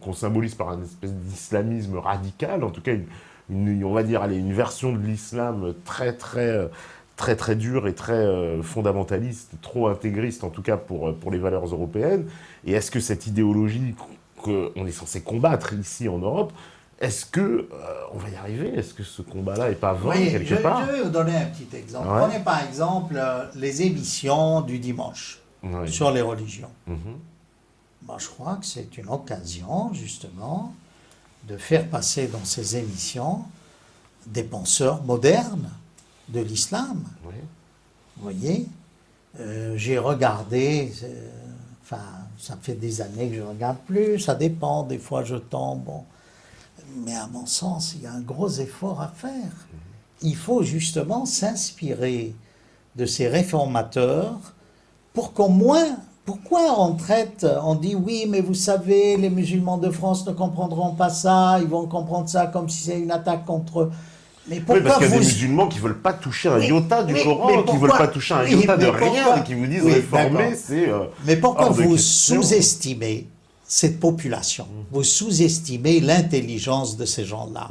qu'on symbolise par une espèce d'islamisme radical, en tout cas, on va dire, une version de l'islam très dure et très fondamentaliste, trop intégriste, en tout cas pour les valeurs européennes, et est-ce que cette idéologie qu'on est censé combattre ici en Europe, est-ce qu'on va y arriver? Est-ce que ce combat-là n'est pas vain quelque part? Je vais vous donner un petit exemple. Ouais. Prenez par exemple les émissions du dimanche sur les religions. Je crois que c'est une occasion, justement, de faire passer dans ces émissions des penseurs modernes de l'islam. Oui. Vous voyez, j'ai regardé, ça fait des années que je ne regarde plus, ça dépend, des fois je tombe. Bon. Mais à mon sens, il y a un gros effort à faire. Il faut justement s'inspirer de ces réformateurs pour qu'au moins, pourquoi on dit oui, mais vous savez, les musulmans de France ne comprendront pas ça, ils vont comprendre ça comme si c'est une attaque contre eux. Mais pourquoi parce qu'il y a des musulmans qui ne veulent pas toucher un iota du Coran, qui ne veulent pas toucher un iota de rien, et qui vous disent réformer, c'est... Mais pourquoi vous sous-estimez cette population? Vous sous-estimez l'intelligence de ces gens-là.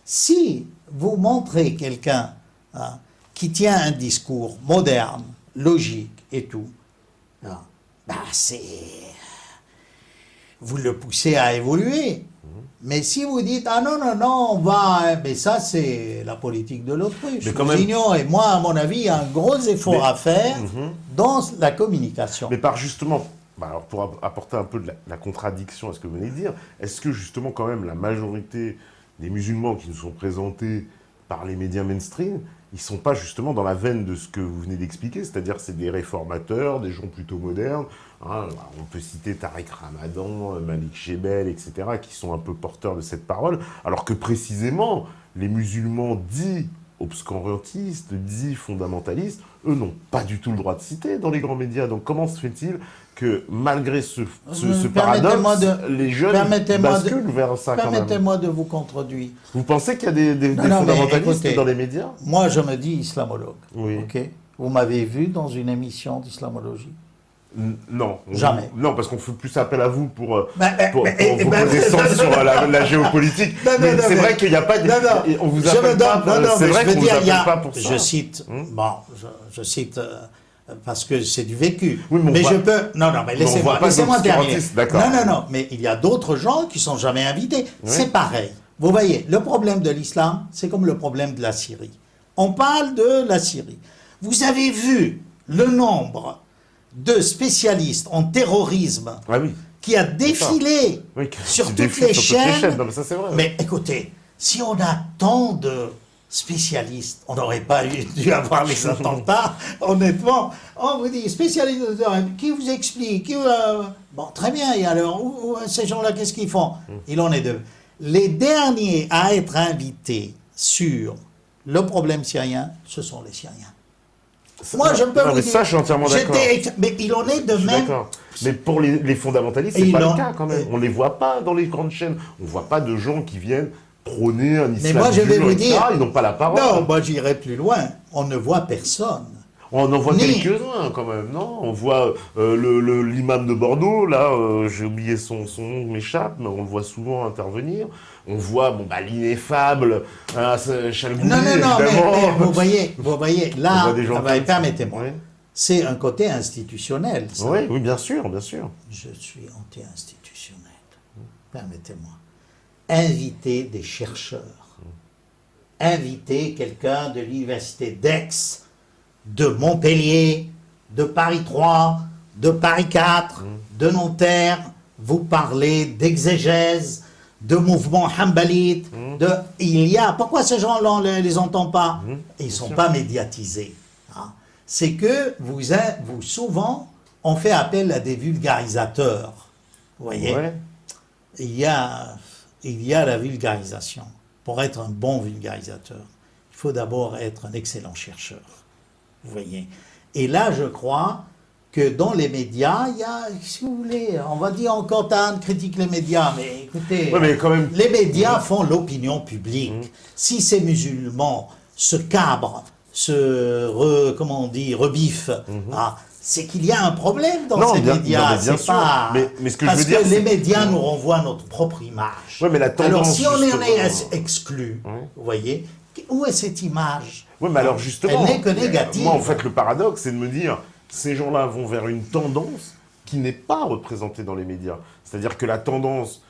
Si vous montrez quelqu'un qui tient un discours moderne, logique et tout, vous le poussez à évoluer. Mais si vous dites, ah non, on va... Mais ça, c'est la politique de l'autruche. Et moi, à mon avis, il y a un gros effort à faire dans la communication. Mais par justement, alors pour apporter un peu de la contradiction à ce que vous venez de dire, est-ce que justement, quand même, la majorité des musulmans qui nous sont présentés par les médias mainstream, ils ne sont pas justement dans la veine de ce que vous venez d'expliquer, c'est-à-dire c'est des réformateurs, des gens plutôt modernes, on peut citer Tariq Ramadan, Malik Jebel, etc., qui sont un peu porteurs de cette parole, alors que précisément, les musulmans dits obscurantistes, dits fondamentalistes, eux n'ont pas du tout le droit de citer dans les grands médias. Donc comment se fait-il que malgré ce paradoxe, les jeunes basculent vers ça quand même? Permettez-moi de vous contredire. Vous pensez qu'il y a des fondamentalistes dans les médias? Moi, je me dis islamologue. Oui. Okay, vous m'avez vu dans une émission d'islamologie? Non. Jamais. Non, parce qu'on fait plus appel à vous pour vos connaissances sur la géopolitique. Mais c'est vrai qu'il n'y a pas... On vous appelle pas... C'est vrai qu'on vous appelle pas pour ça. Je cite... je cite... parce que c'est du vécu. Oui, mais je peux... Non, mais laissez-moi terminer. Non, mais il y a d'autres gens qui ne sont jamais invités. Oui. C'est pareil. Vous voyez, le problème de l'islam, c'est comme le problème de la Syrie. On parle de la Syrie. Vous avez vu le nombre de spécialistes en terrorisme qui a défilé sur toutes les chaînes. Non, mais ça, c'est vrai. Mais écoutez, si on a tant de spécialistes, on n'aurait pas dû avoir les attentats, honnêtement. On vous dit, spécialiste, qui vous explique Bon, très bien, et alors, ces gens-là, qu'est-ce qu'ils font? Il en est deux. Les derniers à être invités sur le problème syrien, ce sont les Syriens. Moi, je peux non, vous mais dire... ça, je suis entièrement d'accord. Mais il en est de Je suis même... d'accord. Mais pour les fondamentalistes, c'est Et pas il le en- cas quand même. On les voit pas dans les grandes chaînes. On voit pas de gens qui viennent prôner un islam moi, je vais dur, vous etc. dire- Ils n'ont pas la parole. Non, moi, j'irai plus loin. On ne voit personne. On en voit Ni- quelques-uns quand même, non? On voit l'imam de Bordeaux, là, j'ai oublié son nom, m'échappe, mais on le voit souvent intervenir. On voit, l'ineffable Chalgoumi, Non, évidemment. mais vous voyez, On là, voit des gens comme ça. permettez-moi, Oui. c'est un côté institutionnel, ça. Oui, oui, bien sûr, bien sûr. Je suis anti-institutionnel. Permettez-moi. Inviter des chercheurs. Inviter quelqu'un de l'université d'Aix, de Montpellier, de Paris 3, de Paris 4, de Nanterre, vous parlez d'exégèse, de mouvement hanbalite, pourquoi ces gens-là, on ne les entend pas? Ils ne sont pas médiatisés. Hein. C'est que vous, souvent, on fait appel à des vulgarisateurs. Vous voyez? Ouais. Il y a la vulgarisation. Pour être un bon vulgarisateur, il faut d'abord être un excellent chercheur. Vous voyez? Et là, je crois que dans les médias, il y a, si vous voulez, on va dire encore, Tan critique les médias, mais écoutez, Ouais, mais quand même. les médias font l'opinion publique. Si ces musulmans se cabrent, rebiffent, c'est qu'il y a un problème dans ces médias. Bien C'est sûr. pas... Mais ce que Parce je veux dire, que les c'est- médias nous renvoient notre propre image. Ouais, mais la tendance, Alors, si on en est justement- exclu, vous voyez, où est cette image? Oui, mais alors justement, Elle n'est que négative. moi en fait le paradoxe c'est de me dire, ces gens-là vont vers une tendance qui n'est pas représentée dans les médias. C'est-à-dire que la tendance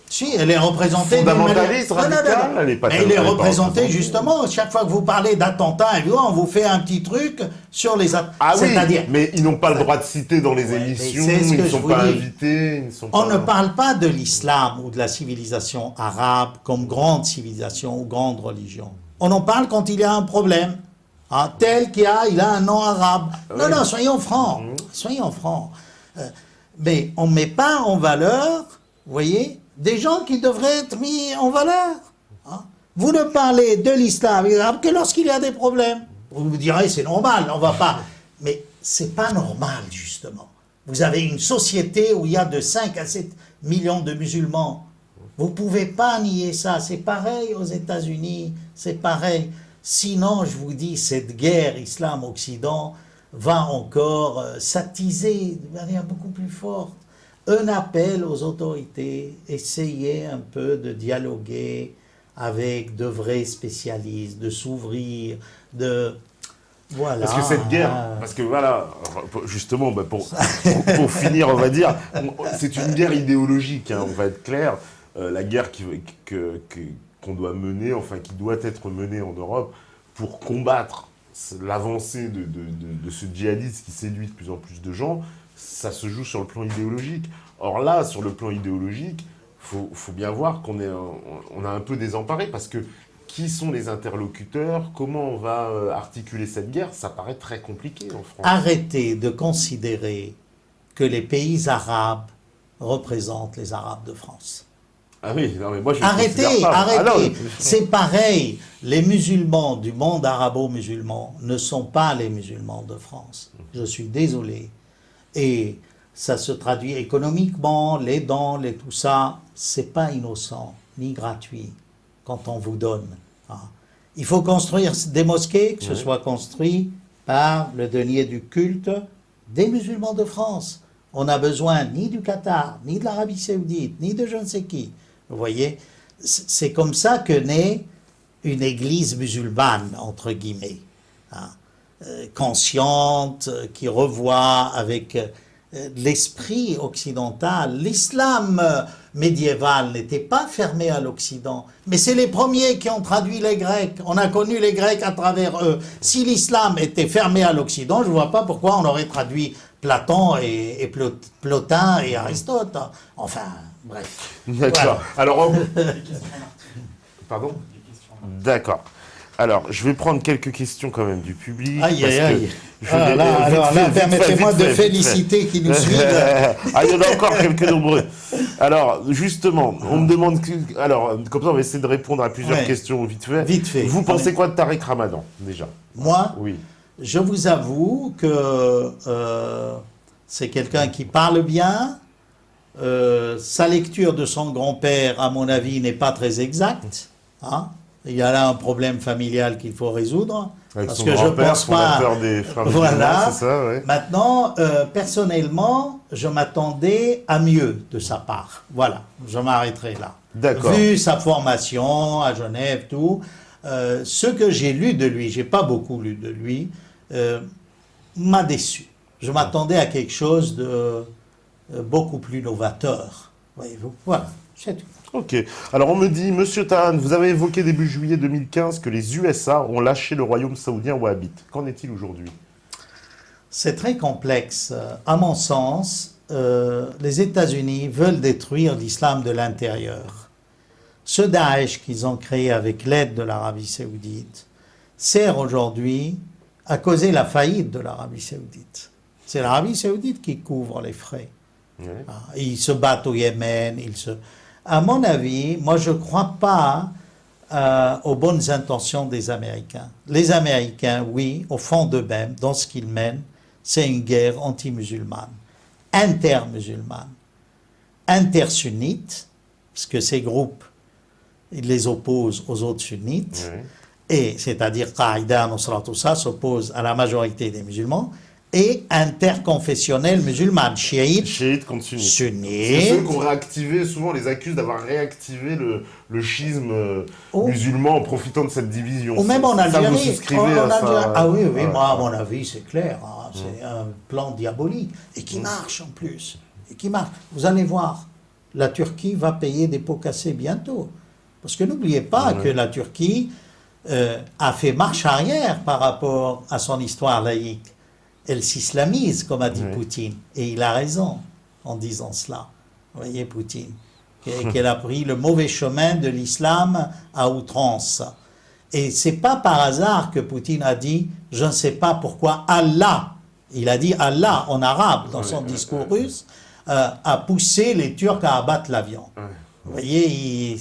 Si, elle est représentée... fondamentaliste, d'une manière- radicale, elle est pas Mais elle est pas représentée représentée. justement, chaque fois que vous parlez d'attentats, on vous fait un petit truc sur les attentats. Ah oui, C'est-à-dire, mais ils n'ont pas le droit de citer dans les Ouais, mais émissions, c'est ce ils que ne je sont vous pas dis. invités, ils ne sont on pas... ne parle pas de l'islam ou de la civilisation arabe comme grande civilisation ou grande religion. On en parle quand il y a un problème. Tel qu'il il a un nom arabe. Ouais. Non, soyons francs. Soyons francs. Mais on ne met pas en valeur, vous voyez, des gens qui devraient être mis en valeur. Vous ne parlez de l'islam arabe que lorsqu'il y a des problèmes. Vous me direz, c'est normal, on va pas. Mais c'est pas normal, justement. Vous avez une société où il y a de 5 à 7 millions de musulmans. Vous ne pouvez pas nier ça. C'est pareil aux États-Unis, c'est pareil. Sinon, je vous dis, cette guerre islam-occident va encore s'attiser de manière beaucoup plus forte. Un appel aux autorités, essayez un peu de dialoguer avec de vrais spécialistes, de s'ouvrir, de... Voilà. Parce que cette guerre, parce que voilà, justement, pour finir, on va dire, c'est une guerre idéologique, on va être clair. La guerre qu'on doit mener, enfin qui doit être menée en Europe pour combattre l'avancée de ce djihadisme qui séduit de plus en plus de gens, ça se joue sur le plan idéologique. Or là, sur le plan idéologique, faut bien voir qu'on on a un peu désemparé, parce que qui sont les interlocuteurs? Comment on va articuler cette guerre? Ça paraît très compliqué en France. Arrêtez de considérer que les pays arabes représentent les Arabes de France. Ah oui, non mais moi je Arrêtez, considère pas. arrêtez. Ah non, C'est pareil. Les musulmans du monde arabo-musulman ne sont pas les musulmans de France. Je suis désolé. Et ça se traduit économiquement, les dons, tout ça. C'est pas innocent ni gratuit quand on vous donne. Il faut construire des mosquées, que ce soit construit par le denier du culte des musulmans de France. On n'a besoin ni du Qatar, ni de l'Arabie Saoudite, ni de je ne sais qui. Vous voyez, c'est comme ça que naît une église musulmane, entre guillemets, consciente, qui revoit avec l'esprit occidental. L'islam médiéval n'était pas fermé à l'Occident, mais c'est les premiers qui ont traduit les Grecs. On a connu les Grecs à travers eux. Si l'islam était fermé à l'Occident, je ne vois pas pourquoi on aurait traduit Platon et Plotin et Aristote. Enfin, bref. D'accord. Voilà. Alors, pardon. D'accord. Alors, je vais prendre quelques questions quand même du public. Aïe, parce aïe, que aïe. je Ah, vais- là, vite alors fait, là, vite fait, permettez-moi vite de fait, vite fait. féliciter qui nous suivent. Ah, il y en a encore quelques nombreux. Alors, justement, on me demande... Alors, comme ça, on va essayer de répondre à plusieurs Ouais. questions vite fait. Vite fait. Vous pensez quoi de Tariq Ramadan, déjà? Moi, Oui. je vous avoue que c'est quelqu'un qui parle bien. Sa lecture de son grand-père, à mon avis, n'est pas très exacte. Hein. Il y a là un problème familial qu'il faut résoudre. Avec parce son que je grand-père, pense pas. fondateur des Frères musulmans, Voilà. c'est ça, ouais. Maintenant, personnellement, je m'attendais à mieux de sa part. Voilà, je m'arrêterai là. D'accord. Vu sa formation à Genève, tout, ce que j'ai lu de lui, j'ai pas beaucoup lu de lui, m'a déçu. Je m'attendais à quelque chose de beaucoup plus novateur. Voyez-vous, voilà, c'est tout. Ok. Alors on me dit, Monsieur Tahan, vous avez évoqué début juillet 2015 que les USA ont lâché le royaume saoudien wahhabite. Qu'en est-il aujourd'hui? C'est très complexe. À mon sens, les États-Unis veulent détruire l'islam de l'intérieur. Ce Daesh qu'ils ont créé avec l'aide de l'Arabie saoudite sert aujourd'hui à causer la faillite de l'Arabie saoudite. C'est l'Arabie saoudite qui couvre les frais. Ouais. Ils se battent au Yémen. À mon avis, moi je ne crois pas aux bonnes intentions des Américains. Les Américains, oui, au fond d'eux-mêmes, dans ce qu'ils mènent, c'est une guerre anti-musulmane, inter-musulmane, inter-sunnite, parce que ces groupes, ils les opposent aux autres sunnites, Ouais. et c'est-à-dire Qaïda, Nusra, tout ça, s'oppose à la majorité des musulmans, et interconfessionnelle musulmane, chiite, Chiites contre sunnites. C'est sunnite. ceux qui ont réactivé, souvent on les accuse d'avoir réactivé le schisme Oh. musulman en profitant de cette division. Ou même en Ça, vous Algérie. souscrivez En à ça? Algérie. Ah oui, oui, Ouais. moi, à mon avis, c'est clair. Hein. C'est un plan diabolique. Et qui marche en plus. Et qui marche. Vous allez voir, la Turquie va payer des pots cassés bientôt. Parce que n'oubliez pas que la Turquie a fait marche arrière par rapport à son histoire laïque. Elle s'islamise, comme a dit Poutine. Et il a raison en disant cela. Vous voyez, Poutine. Qu'elle a pris le mauvais chemin de l'islam à outrance. Et c'est pas par hasard que Poutine a dit « je ne sais pas pourquoi Allah », il a dit Allah en arabe dans son discours russe, a poussé les Turcs à abattre l'avion. Vous voyez,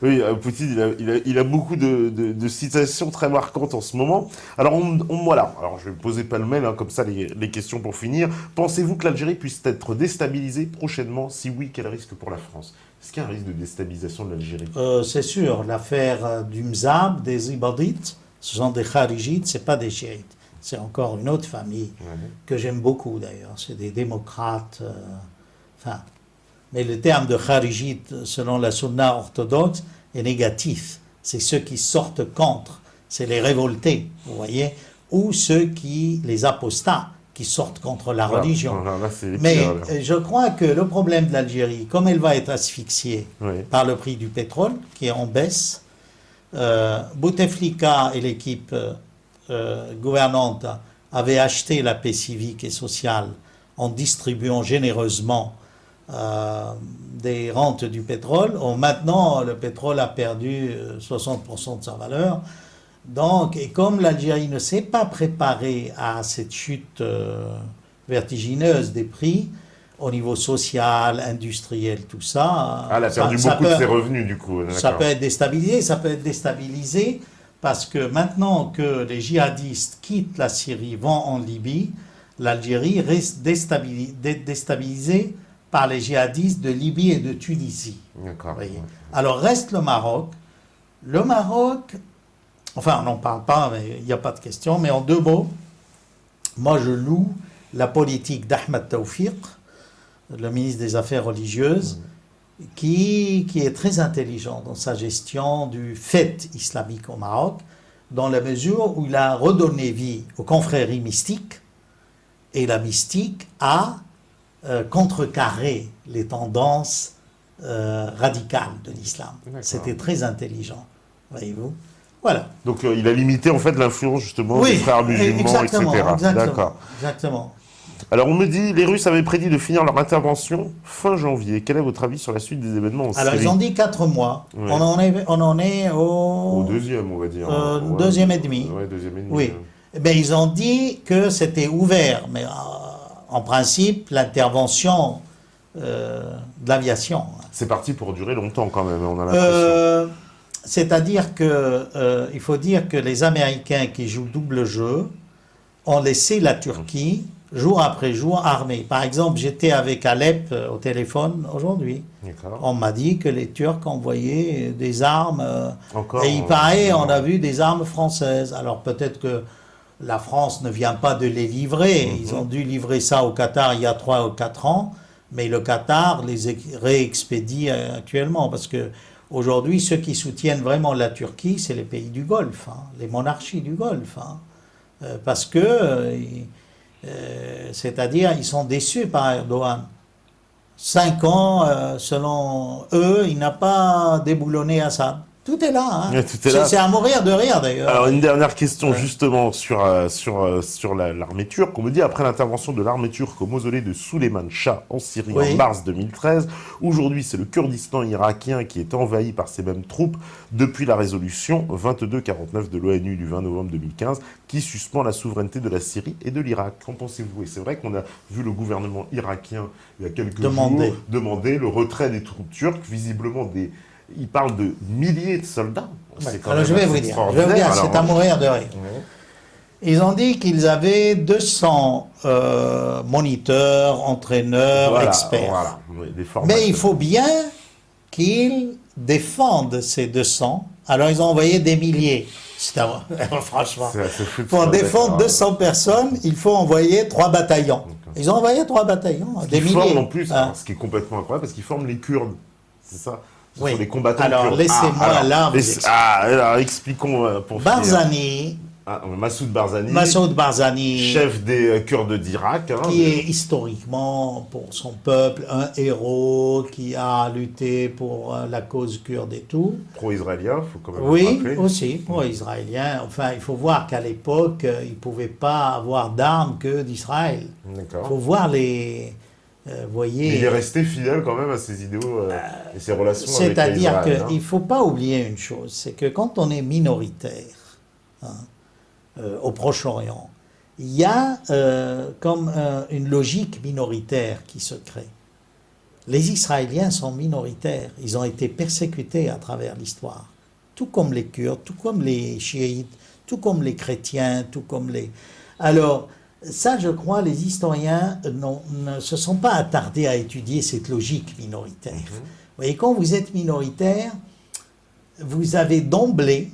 Oui, Poutine, il a beaucoup de citations très marquantes en ce moment. Alors, voilà. Alors, je vais poser pêle-mêle, hein, comme ça, les questions pour finir. Pensez-vous que l'Algérie puisse être déstabilisée prochainement? Si oui, quel risque pour la France? Est-ce qu'il y a un risque de déstabilisation de l'Algérie? c'est sûr, l'affaire du Mzab, des Ibadites, ce sont des Kharijites, ce pas des Chiites. C'est encore une autre famille que j'aime beaucoup d'ailleurs. C'est des démocrates. Mais le terme de Kharijite, selon la sunna orthodoxe, est négatif. C'est ceux qui sortent contre, c'est les révoltés, vous voyez, ou ceux les apostats, qui sortent contre la religion. Là, c'est Mais clair, là. je crois que le problème de l'Algérie, comme elle va être asphyxiée par le prix du pétrole, qui est en baisse, Bouteflika et l'équipe gouvernante avaient acheté la paix civique et sociale en distribuant généreusement des rentes du pétrole. Maintenant, le pétrole a perdu 60% de sa valeur. Donc, et comme l'Algérie ne s'est pas préparée à cette chute vertigineuse des prix, au niveau social, industriel, tout ça... Elle a perdu beaucoup de ses revenus, du coup. Ça peut être déstabilisé, parce que maintenant que les djihadistes quittent la Syrie, vont en Libye, l'Algérie reste déstabilisée par les djihadistes de Libye et de Tunisie. D'accord. Alors reste le Maroc. Le Maroc, enfin on n'en parle pas, mais il n'y a pas de question, mais en deux mots, moi je loue la politique d'Ahmed Tawfiq, le ministre des Affaires religieuses, qui est très intelligent dans sa gestion du fait islamique au Maroc, dans la mesure où il a redonné vie aux confréries mystiques, et la mystique a contrecarré les tendances radicales de l'islam. C'était très intelligent, voyez-vous. Voilà. Donc il a limité en fait l'influence justement des frères musulmans, etc. D'accord. Exactement. Alors on me dit, les Russes avaient prédit de finir leur intervention fin janvier. Quel est votre avis sur la suite des événements en Syrie? Alors ils ont dit 4 mois. Ouais. On en est au deuxième, on va dire. Deuxième et demi. Ouais, deuxième et demi. Oui. Ben, ils ont dit que c'était ouvert, mais en principe, l'intervention de l'aviation. C'est parti pour durer longtemps quand même, on a l'impression. C'est-à-dire que il faut dire que les Américains qui jouent double jeu ont laissé la Turquie jour après jour armée. Par exemple, j'étais avec Alep au téléphone aujourd'hui. D'accord. On m'a dit que les Turcs envoyaient des armes. Encore, Et il paraît, on a vu des armes françaises. Alors peut-être que la France ne vient pas de les livrer. Ils ont dû livrer ça au Qatar il y a 3 ou 4 ans. Mais le Qatar les réexpédie actuellement. Parce que aujourd'hui, ceux qui soutiennent vraiment la Turquie, c'est les pays du Golfe, hein, les monarchies du Golfe. Hein. Parce que, c'est-à-dire, ils sont déçus par Erdogan. 5 ans, selon eux, il n'a pas déboulonné Assad. Tout est là. Hein. Ouais, tout est là. C'est à mourir de rire, d'ailleurs. Alors, une dernière question, justement, sur l'armée turque. On me dit, après l'intervention de l'armée turque au mausolée de Suleiman Shah en Syrie en mars 2013, aujourd'hui, c'est le Kurdistan irakien qui est envahi par ces mêmes troupes depuis la résolution 2249 de l'ONU du 20 novembre 2015, qui suspend la souveraineté de la Syrie et de l'Irak. Qu'en pensez-vous? Et c'est vrai qu'on a vu le gouvernement irakien, il y a quelques jours, demander le retrait des troupes turques, visiblement des... Il parle de milliers de soldats. Alors je vais vous dire, c'est à mourir de rire. Ils ont dit qu'ils avaient 200 moniteurs, entraîneurs, experts. Mais il faut bien qu'ils défendent ces 200. Alors ils ont envoyé des milliers. Franchement, pour défendre 200 personnes, il faut envoyer 3 bataillons. Ils ont envoyé 3 bataillons, des milliers. Ils forment en plus, ce qui est complètement incroyable, parce qu'ils forment les Kurdes. C'est ça. Ce sont les combattants alors, kurdes. Laissez-moi là. Alors, expliquons pour Barzani. Massoud Barzani. Massoud Barzani. Chef des Kurdes d'Irak. Qui est historiquement, pour son peuple, un héros qui a lutté pour la cause kurde et tout. Pro-israélien, il faut quand même le rappeler. Oui, aussi, pro-israélien. Enfin, il faut voir qu'à l'époque, il ne pouvait pas avoir d'armes que d'Israël. D'accord. Il faut voir les... voyez, il est resté fidèle quand même à ses idéaux et ses relations avec Israël. C'est-à-dire qu'il ne faut pas oublier une chose, c'est que quand on est minoritaire au Proche-Orient, il y a comme une logique minoritaire qui se crée. Les Israéliens sont minoritaires, ils ont été persécutés à travers l'histoire, tout comme les Kurdes, tout comme les chiites, tout comme les chrétiens, tout comme les... Alors, ça, je crois, les historiens ne se sont pas attardés à étudier cette logique minoritaire. Vous voyez, quand vous êtes minoritaire, vous avez d'emblée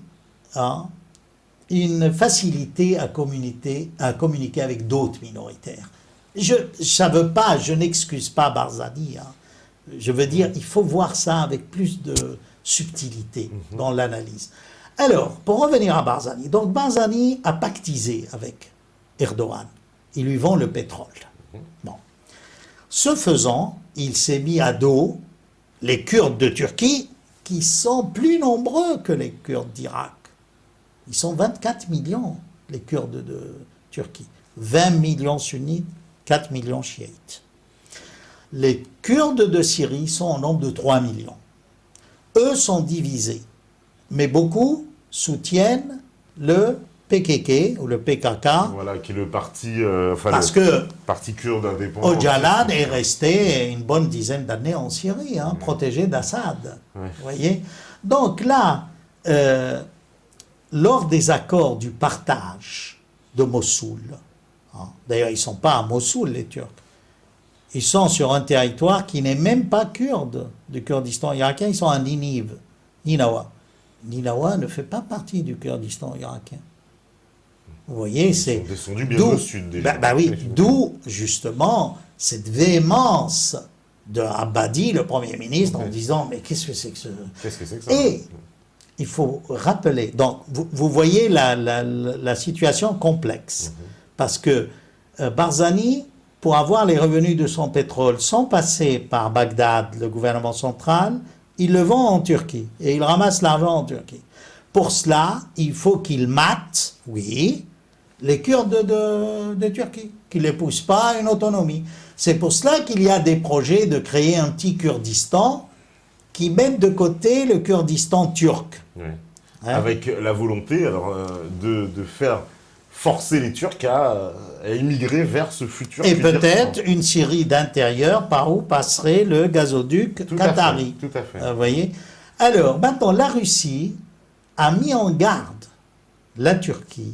une facilité à communiquer avec d'autres minoritaires. Je n'excuse pas Barzani. Je veux dire, il faut voir ça avec plus de subtilité dans l'analyse. Alors, pour revenir à Barzani, donc Barzani a pactisé avec Erdogan. Ils lui vendent le pétrole. Bon. Ce faisant, il s'est mis à dos les Kurdes de Turquie, qui sont plus nombreux que les Kurdes d'Irak. Ils sont 24 millions, les Kurdes de Turquie. 20 millions sunnites, 4 millions chiites. Les Kurdes de Syrie sont au nombre de 3 millions. Eux sont divisés. Mais beaucoup soutiennent le PKK ou le PKK. Voilà, qui est le parti, parce que parti kurde indépendant. Öcalan est resté une bonne dizaine d'années en Syrie, protégé d'Assad. Vous voyez? Donc là, lors des accords du partage de Mossoul, d'ailleurs ils ne sont pas à Mossoul les Turcs, ils sont sur un territoire qui n'est même pas kurde, du Kurdistan irakien, ils sont à Ninive, Ninawa. Ninawa ne fait pas partie du Kurdistan irakien. Vous voyez, c'est... Ils sont descendus bien au sud déjà. D'où, justement, cette véhémence de Abadi, le Premier ministre, en disant, mais qu'est-ce que c'est que ce... Qu'est-ce que c'est que ça? Et il faut rappeler, donc, vous voyez la situation complexe, parce que Barzani, pour avoir les revenus de son pétrole, sans passer par Bagdad, le gouvernement central, il le vend en Turquie, et il ramasse l'argent en Turquie. Pour cela, il faut qu'il mate, les Kurdes de Turquie, qui ne les poussent pas à une autonomie. C'est pour cela qu'il y a des projets de créer un petit Kurdistan qui mettent de côté le Kurdistan turc. Avec la volonté de faire forcer les Turcs à émigrer vers ce futur. Et peut-être une Syrie d'intérieur par où passerait le gazoduc qatari. Tout à fait. Vous voyez? Alors, maintenant, la Russie a mis en garde la Turquie,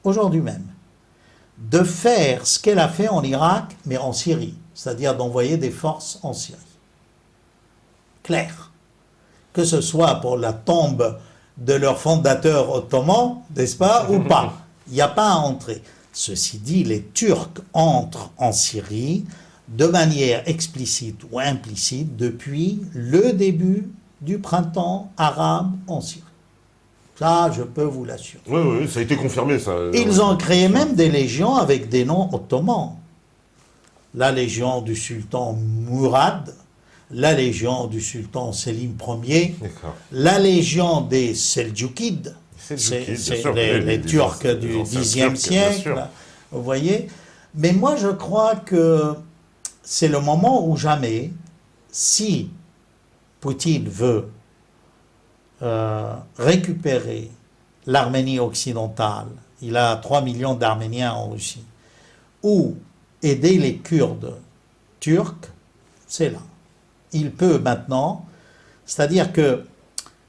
aujourd'hui même, de faire ce qu'elle a fait en Irak, mais en Syrie, c'est-à-dire d'envoyer des forces en Syrie. Clair. Que ce soit pour la tombe de leur fondateur ottoman, n'est-ce pas, ou pas. Il n'y a pas à entrer. Ceci dit, les Turcs entrent en Syrie de manière explicite ou implicite depuis le début du printemps arabe en Syrie. Ça, je peux vous l'assurer. Oui, oui, ça a été confirmé, ça. Ils ont créé même des légions avec des noms ottomans. La légion du sultan Mourad, la légion du sultan Selim Ier, la légion des Seldjoukides, c'est les Turcs du Xe siècle, vous voyez. Mais moi, je crois que c'est le moment ou jamais, si Poutine veut récupérer l'Arménie occidentale, il a 3 millions d'Arméniens en Russie, ou aider les Kurdes turcs, c'est là. Il peut maintenant, c'est-à-dire que,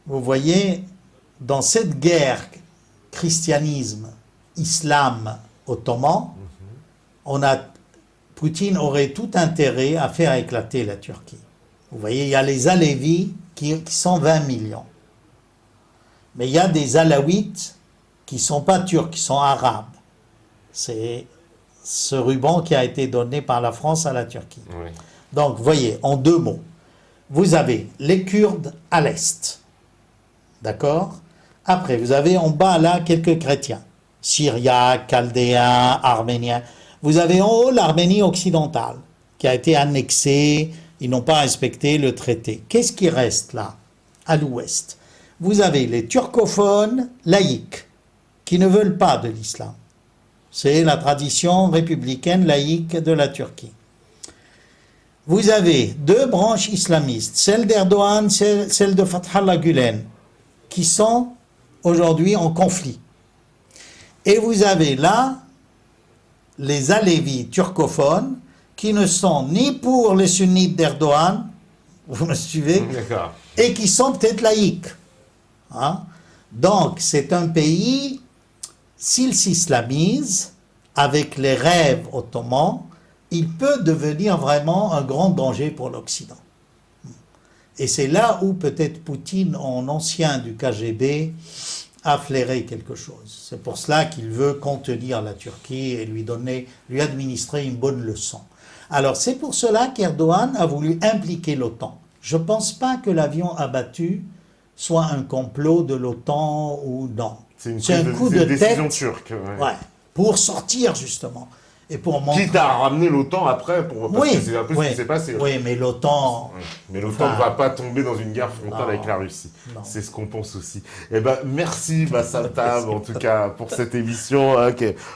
vous voyez, dans cette guerre christianisme-islam ottoman, Poutine aurait tout intérêt à faire éclater la Turquie. Vous voyez, il y a les Alévis qui sont 20 millions. Mais il y a des Alaouites qui ne sont pas turcs, qui sont arabes. C'est ce ruban qui a été donné par la France à la Turquie. Oui. Donc, vous voyez, en 2 mots, vous avez les Kurdes à l'est. D'accord? Après, vous avez en bas, là, quelques chrétiens. Syriaques, Chaldéens, Arméniens. Vous avez en haut l'Arménie occidentale, qui a été annexée. Ils n'ont pas respecté le traité. Qu'est-ce qui reste là, à l'ouest? Vous avez les turcophones laïcs, qui ne veulent pas de l'islam. C'est la tradition républicaine laïque de la Turquie. Vous avez 2 branches islamistes, celle d'Erdogan, celle de Fethullah Gülen, qui sont aujourd'hui en conflit. Et vous avez là les Alévis turcophones, qui ne sont ni pour les sunnites d'Erdogan, vous me suivez, et qui sont peut-être laïcs. Hein? Donc, c'est un pays, s'il s'islamise, avec les rêves ottomans, il peut devenir vraiment un grand danger pour l'Occident. Et c'est là où peut-être Poutine, en ancien du KGB, a flairé quelque chose. C'est pour cela qu'il veut contenir la Turquie et lui administrer une bonne leçon. Alors c'est pour cela qu'Erdogan a voulu impliquer l'OTAN. Je ne pense pas que l'avion abattu soit un complot de l'OTAN ou non. C'est un coup de décision tête turque. Ouais, pour sortir justement. Et pour montrer... Quitte à ramener l'OTAN après, parce que c'est un peu ce qui s'est passé. Oui, mais l'OTAN... Mais l'OTAN ne va pas tomber dans une guerre frontale avec la Russie. C'est ce qu'on pense aussi. Eh ben, merci Bassam Tam, en tout cas, pour cette émission.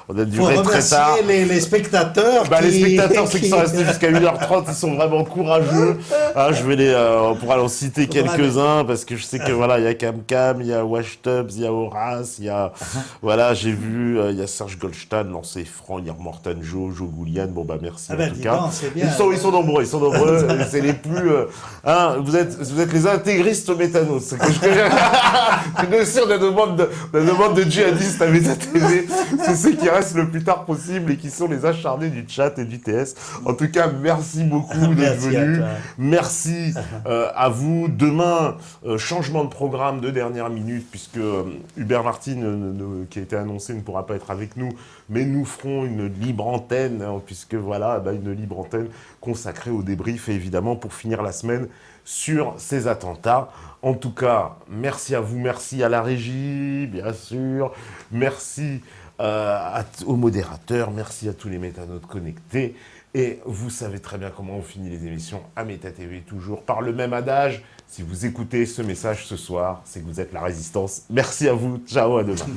On a duré très tard. Faut remercier les spectateurs. Les spectateurs, ceux qui sont restés jusqu'à 1h30, ils sont vraiment courageux. Je vais on pourra en citer quelques-uns, parce que je sais que voilà, il y a Cam, il y a Washtubs, il y a Horace, il y a... Voilà, j'ai vu, il y a Serge Goldstein, Lancé Franc, il y a Morten Jo Goulian, bon bah merci en tout cas. Ils sont nombreux, c'est les plus... vous êtes les intégristes métanos. C'est que je suis sûr de la demande de djihadistes à Méta TV. C'est ceux qui restent le plus tard possible et qui sont les acharnés du chat et du TS. En tout cas, merci beaucoup d'être venus. Merci à vous. Demain, changement de programme de dernière minute, puisque Hubert Martin, qui a été annoncé, ne pourra pas être avec nous, mais nous ferons une libre antenne, puisque voilà, une libre antenne consacrée au débrief et évidemment pour finir la semaine sur ces attentats. En tout cas, merci à vous, merci à la régie, bien sûr, merci aux modérateurs, merci à tous les métanautes connectés. Et vous savez très bien comment on finit les émissions à Méta TV, toujours par le même adage. Si vous écoutez ce message ce soir, c'est que vous êtes la résistance. Merci à vous, ciao, à demain.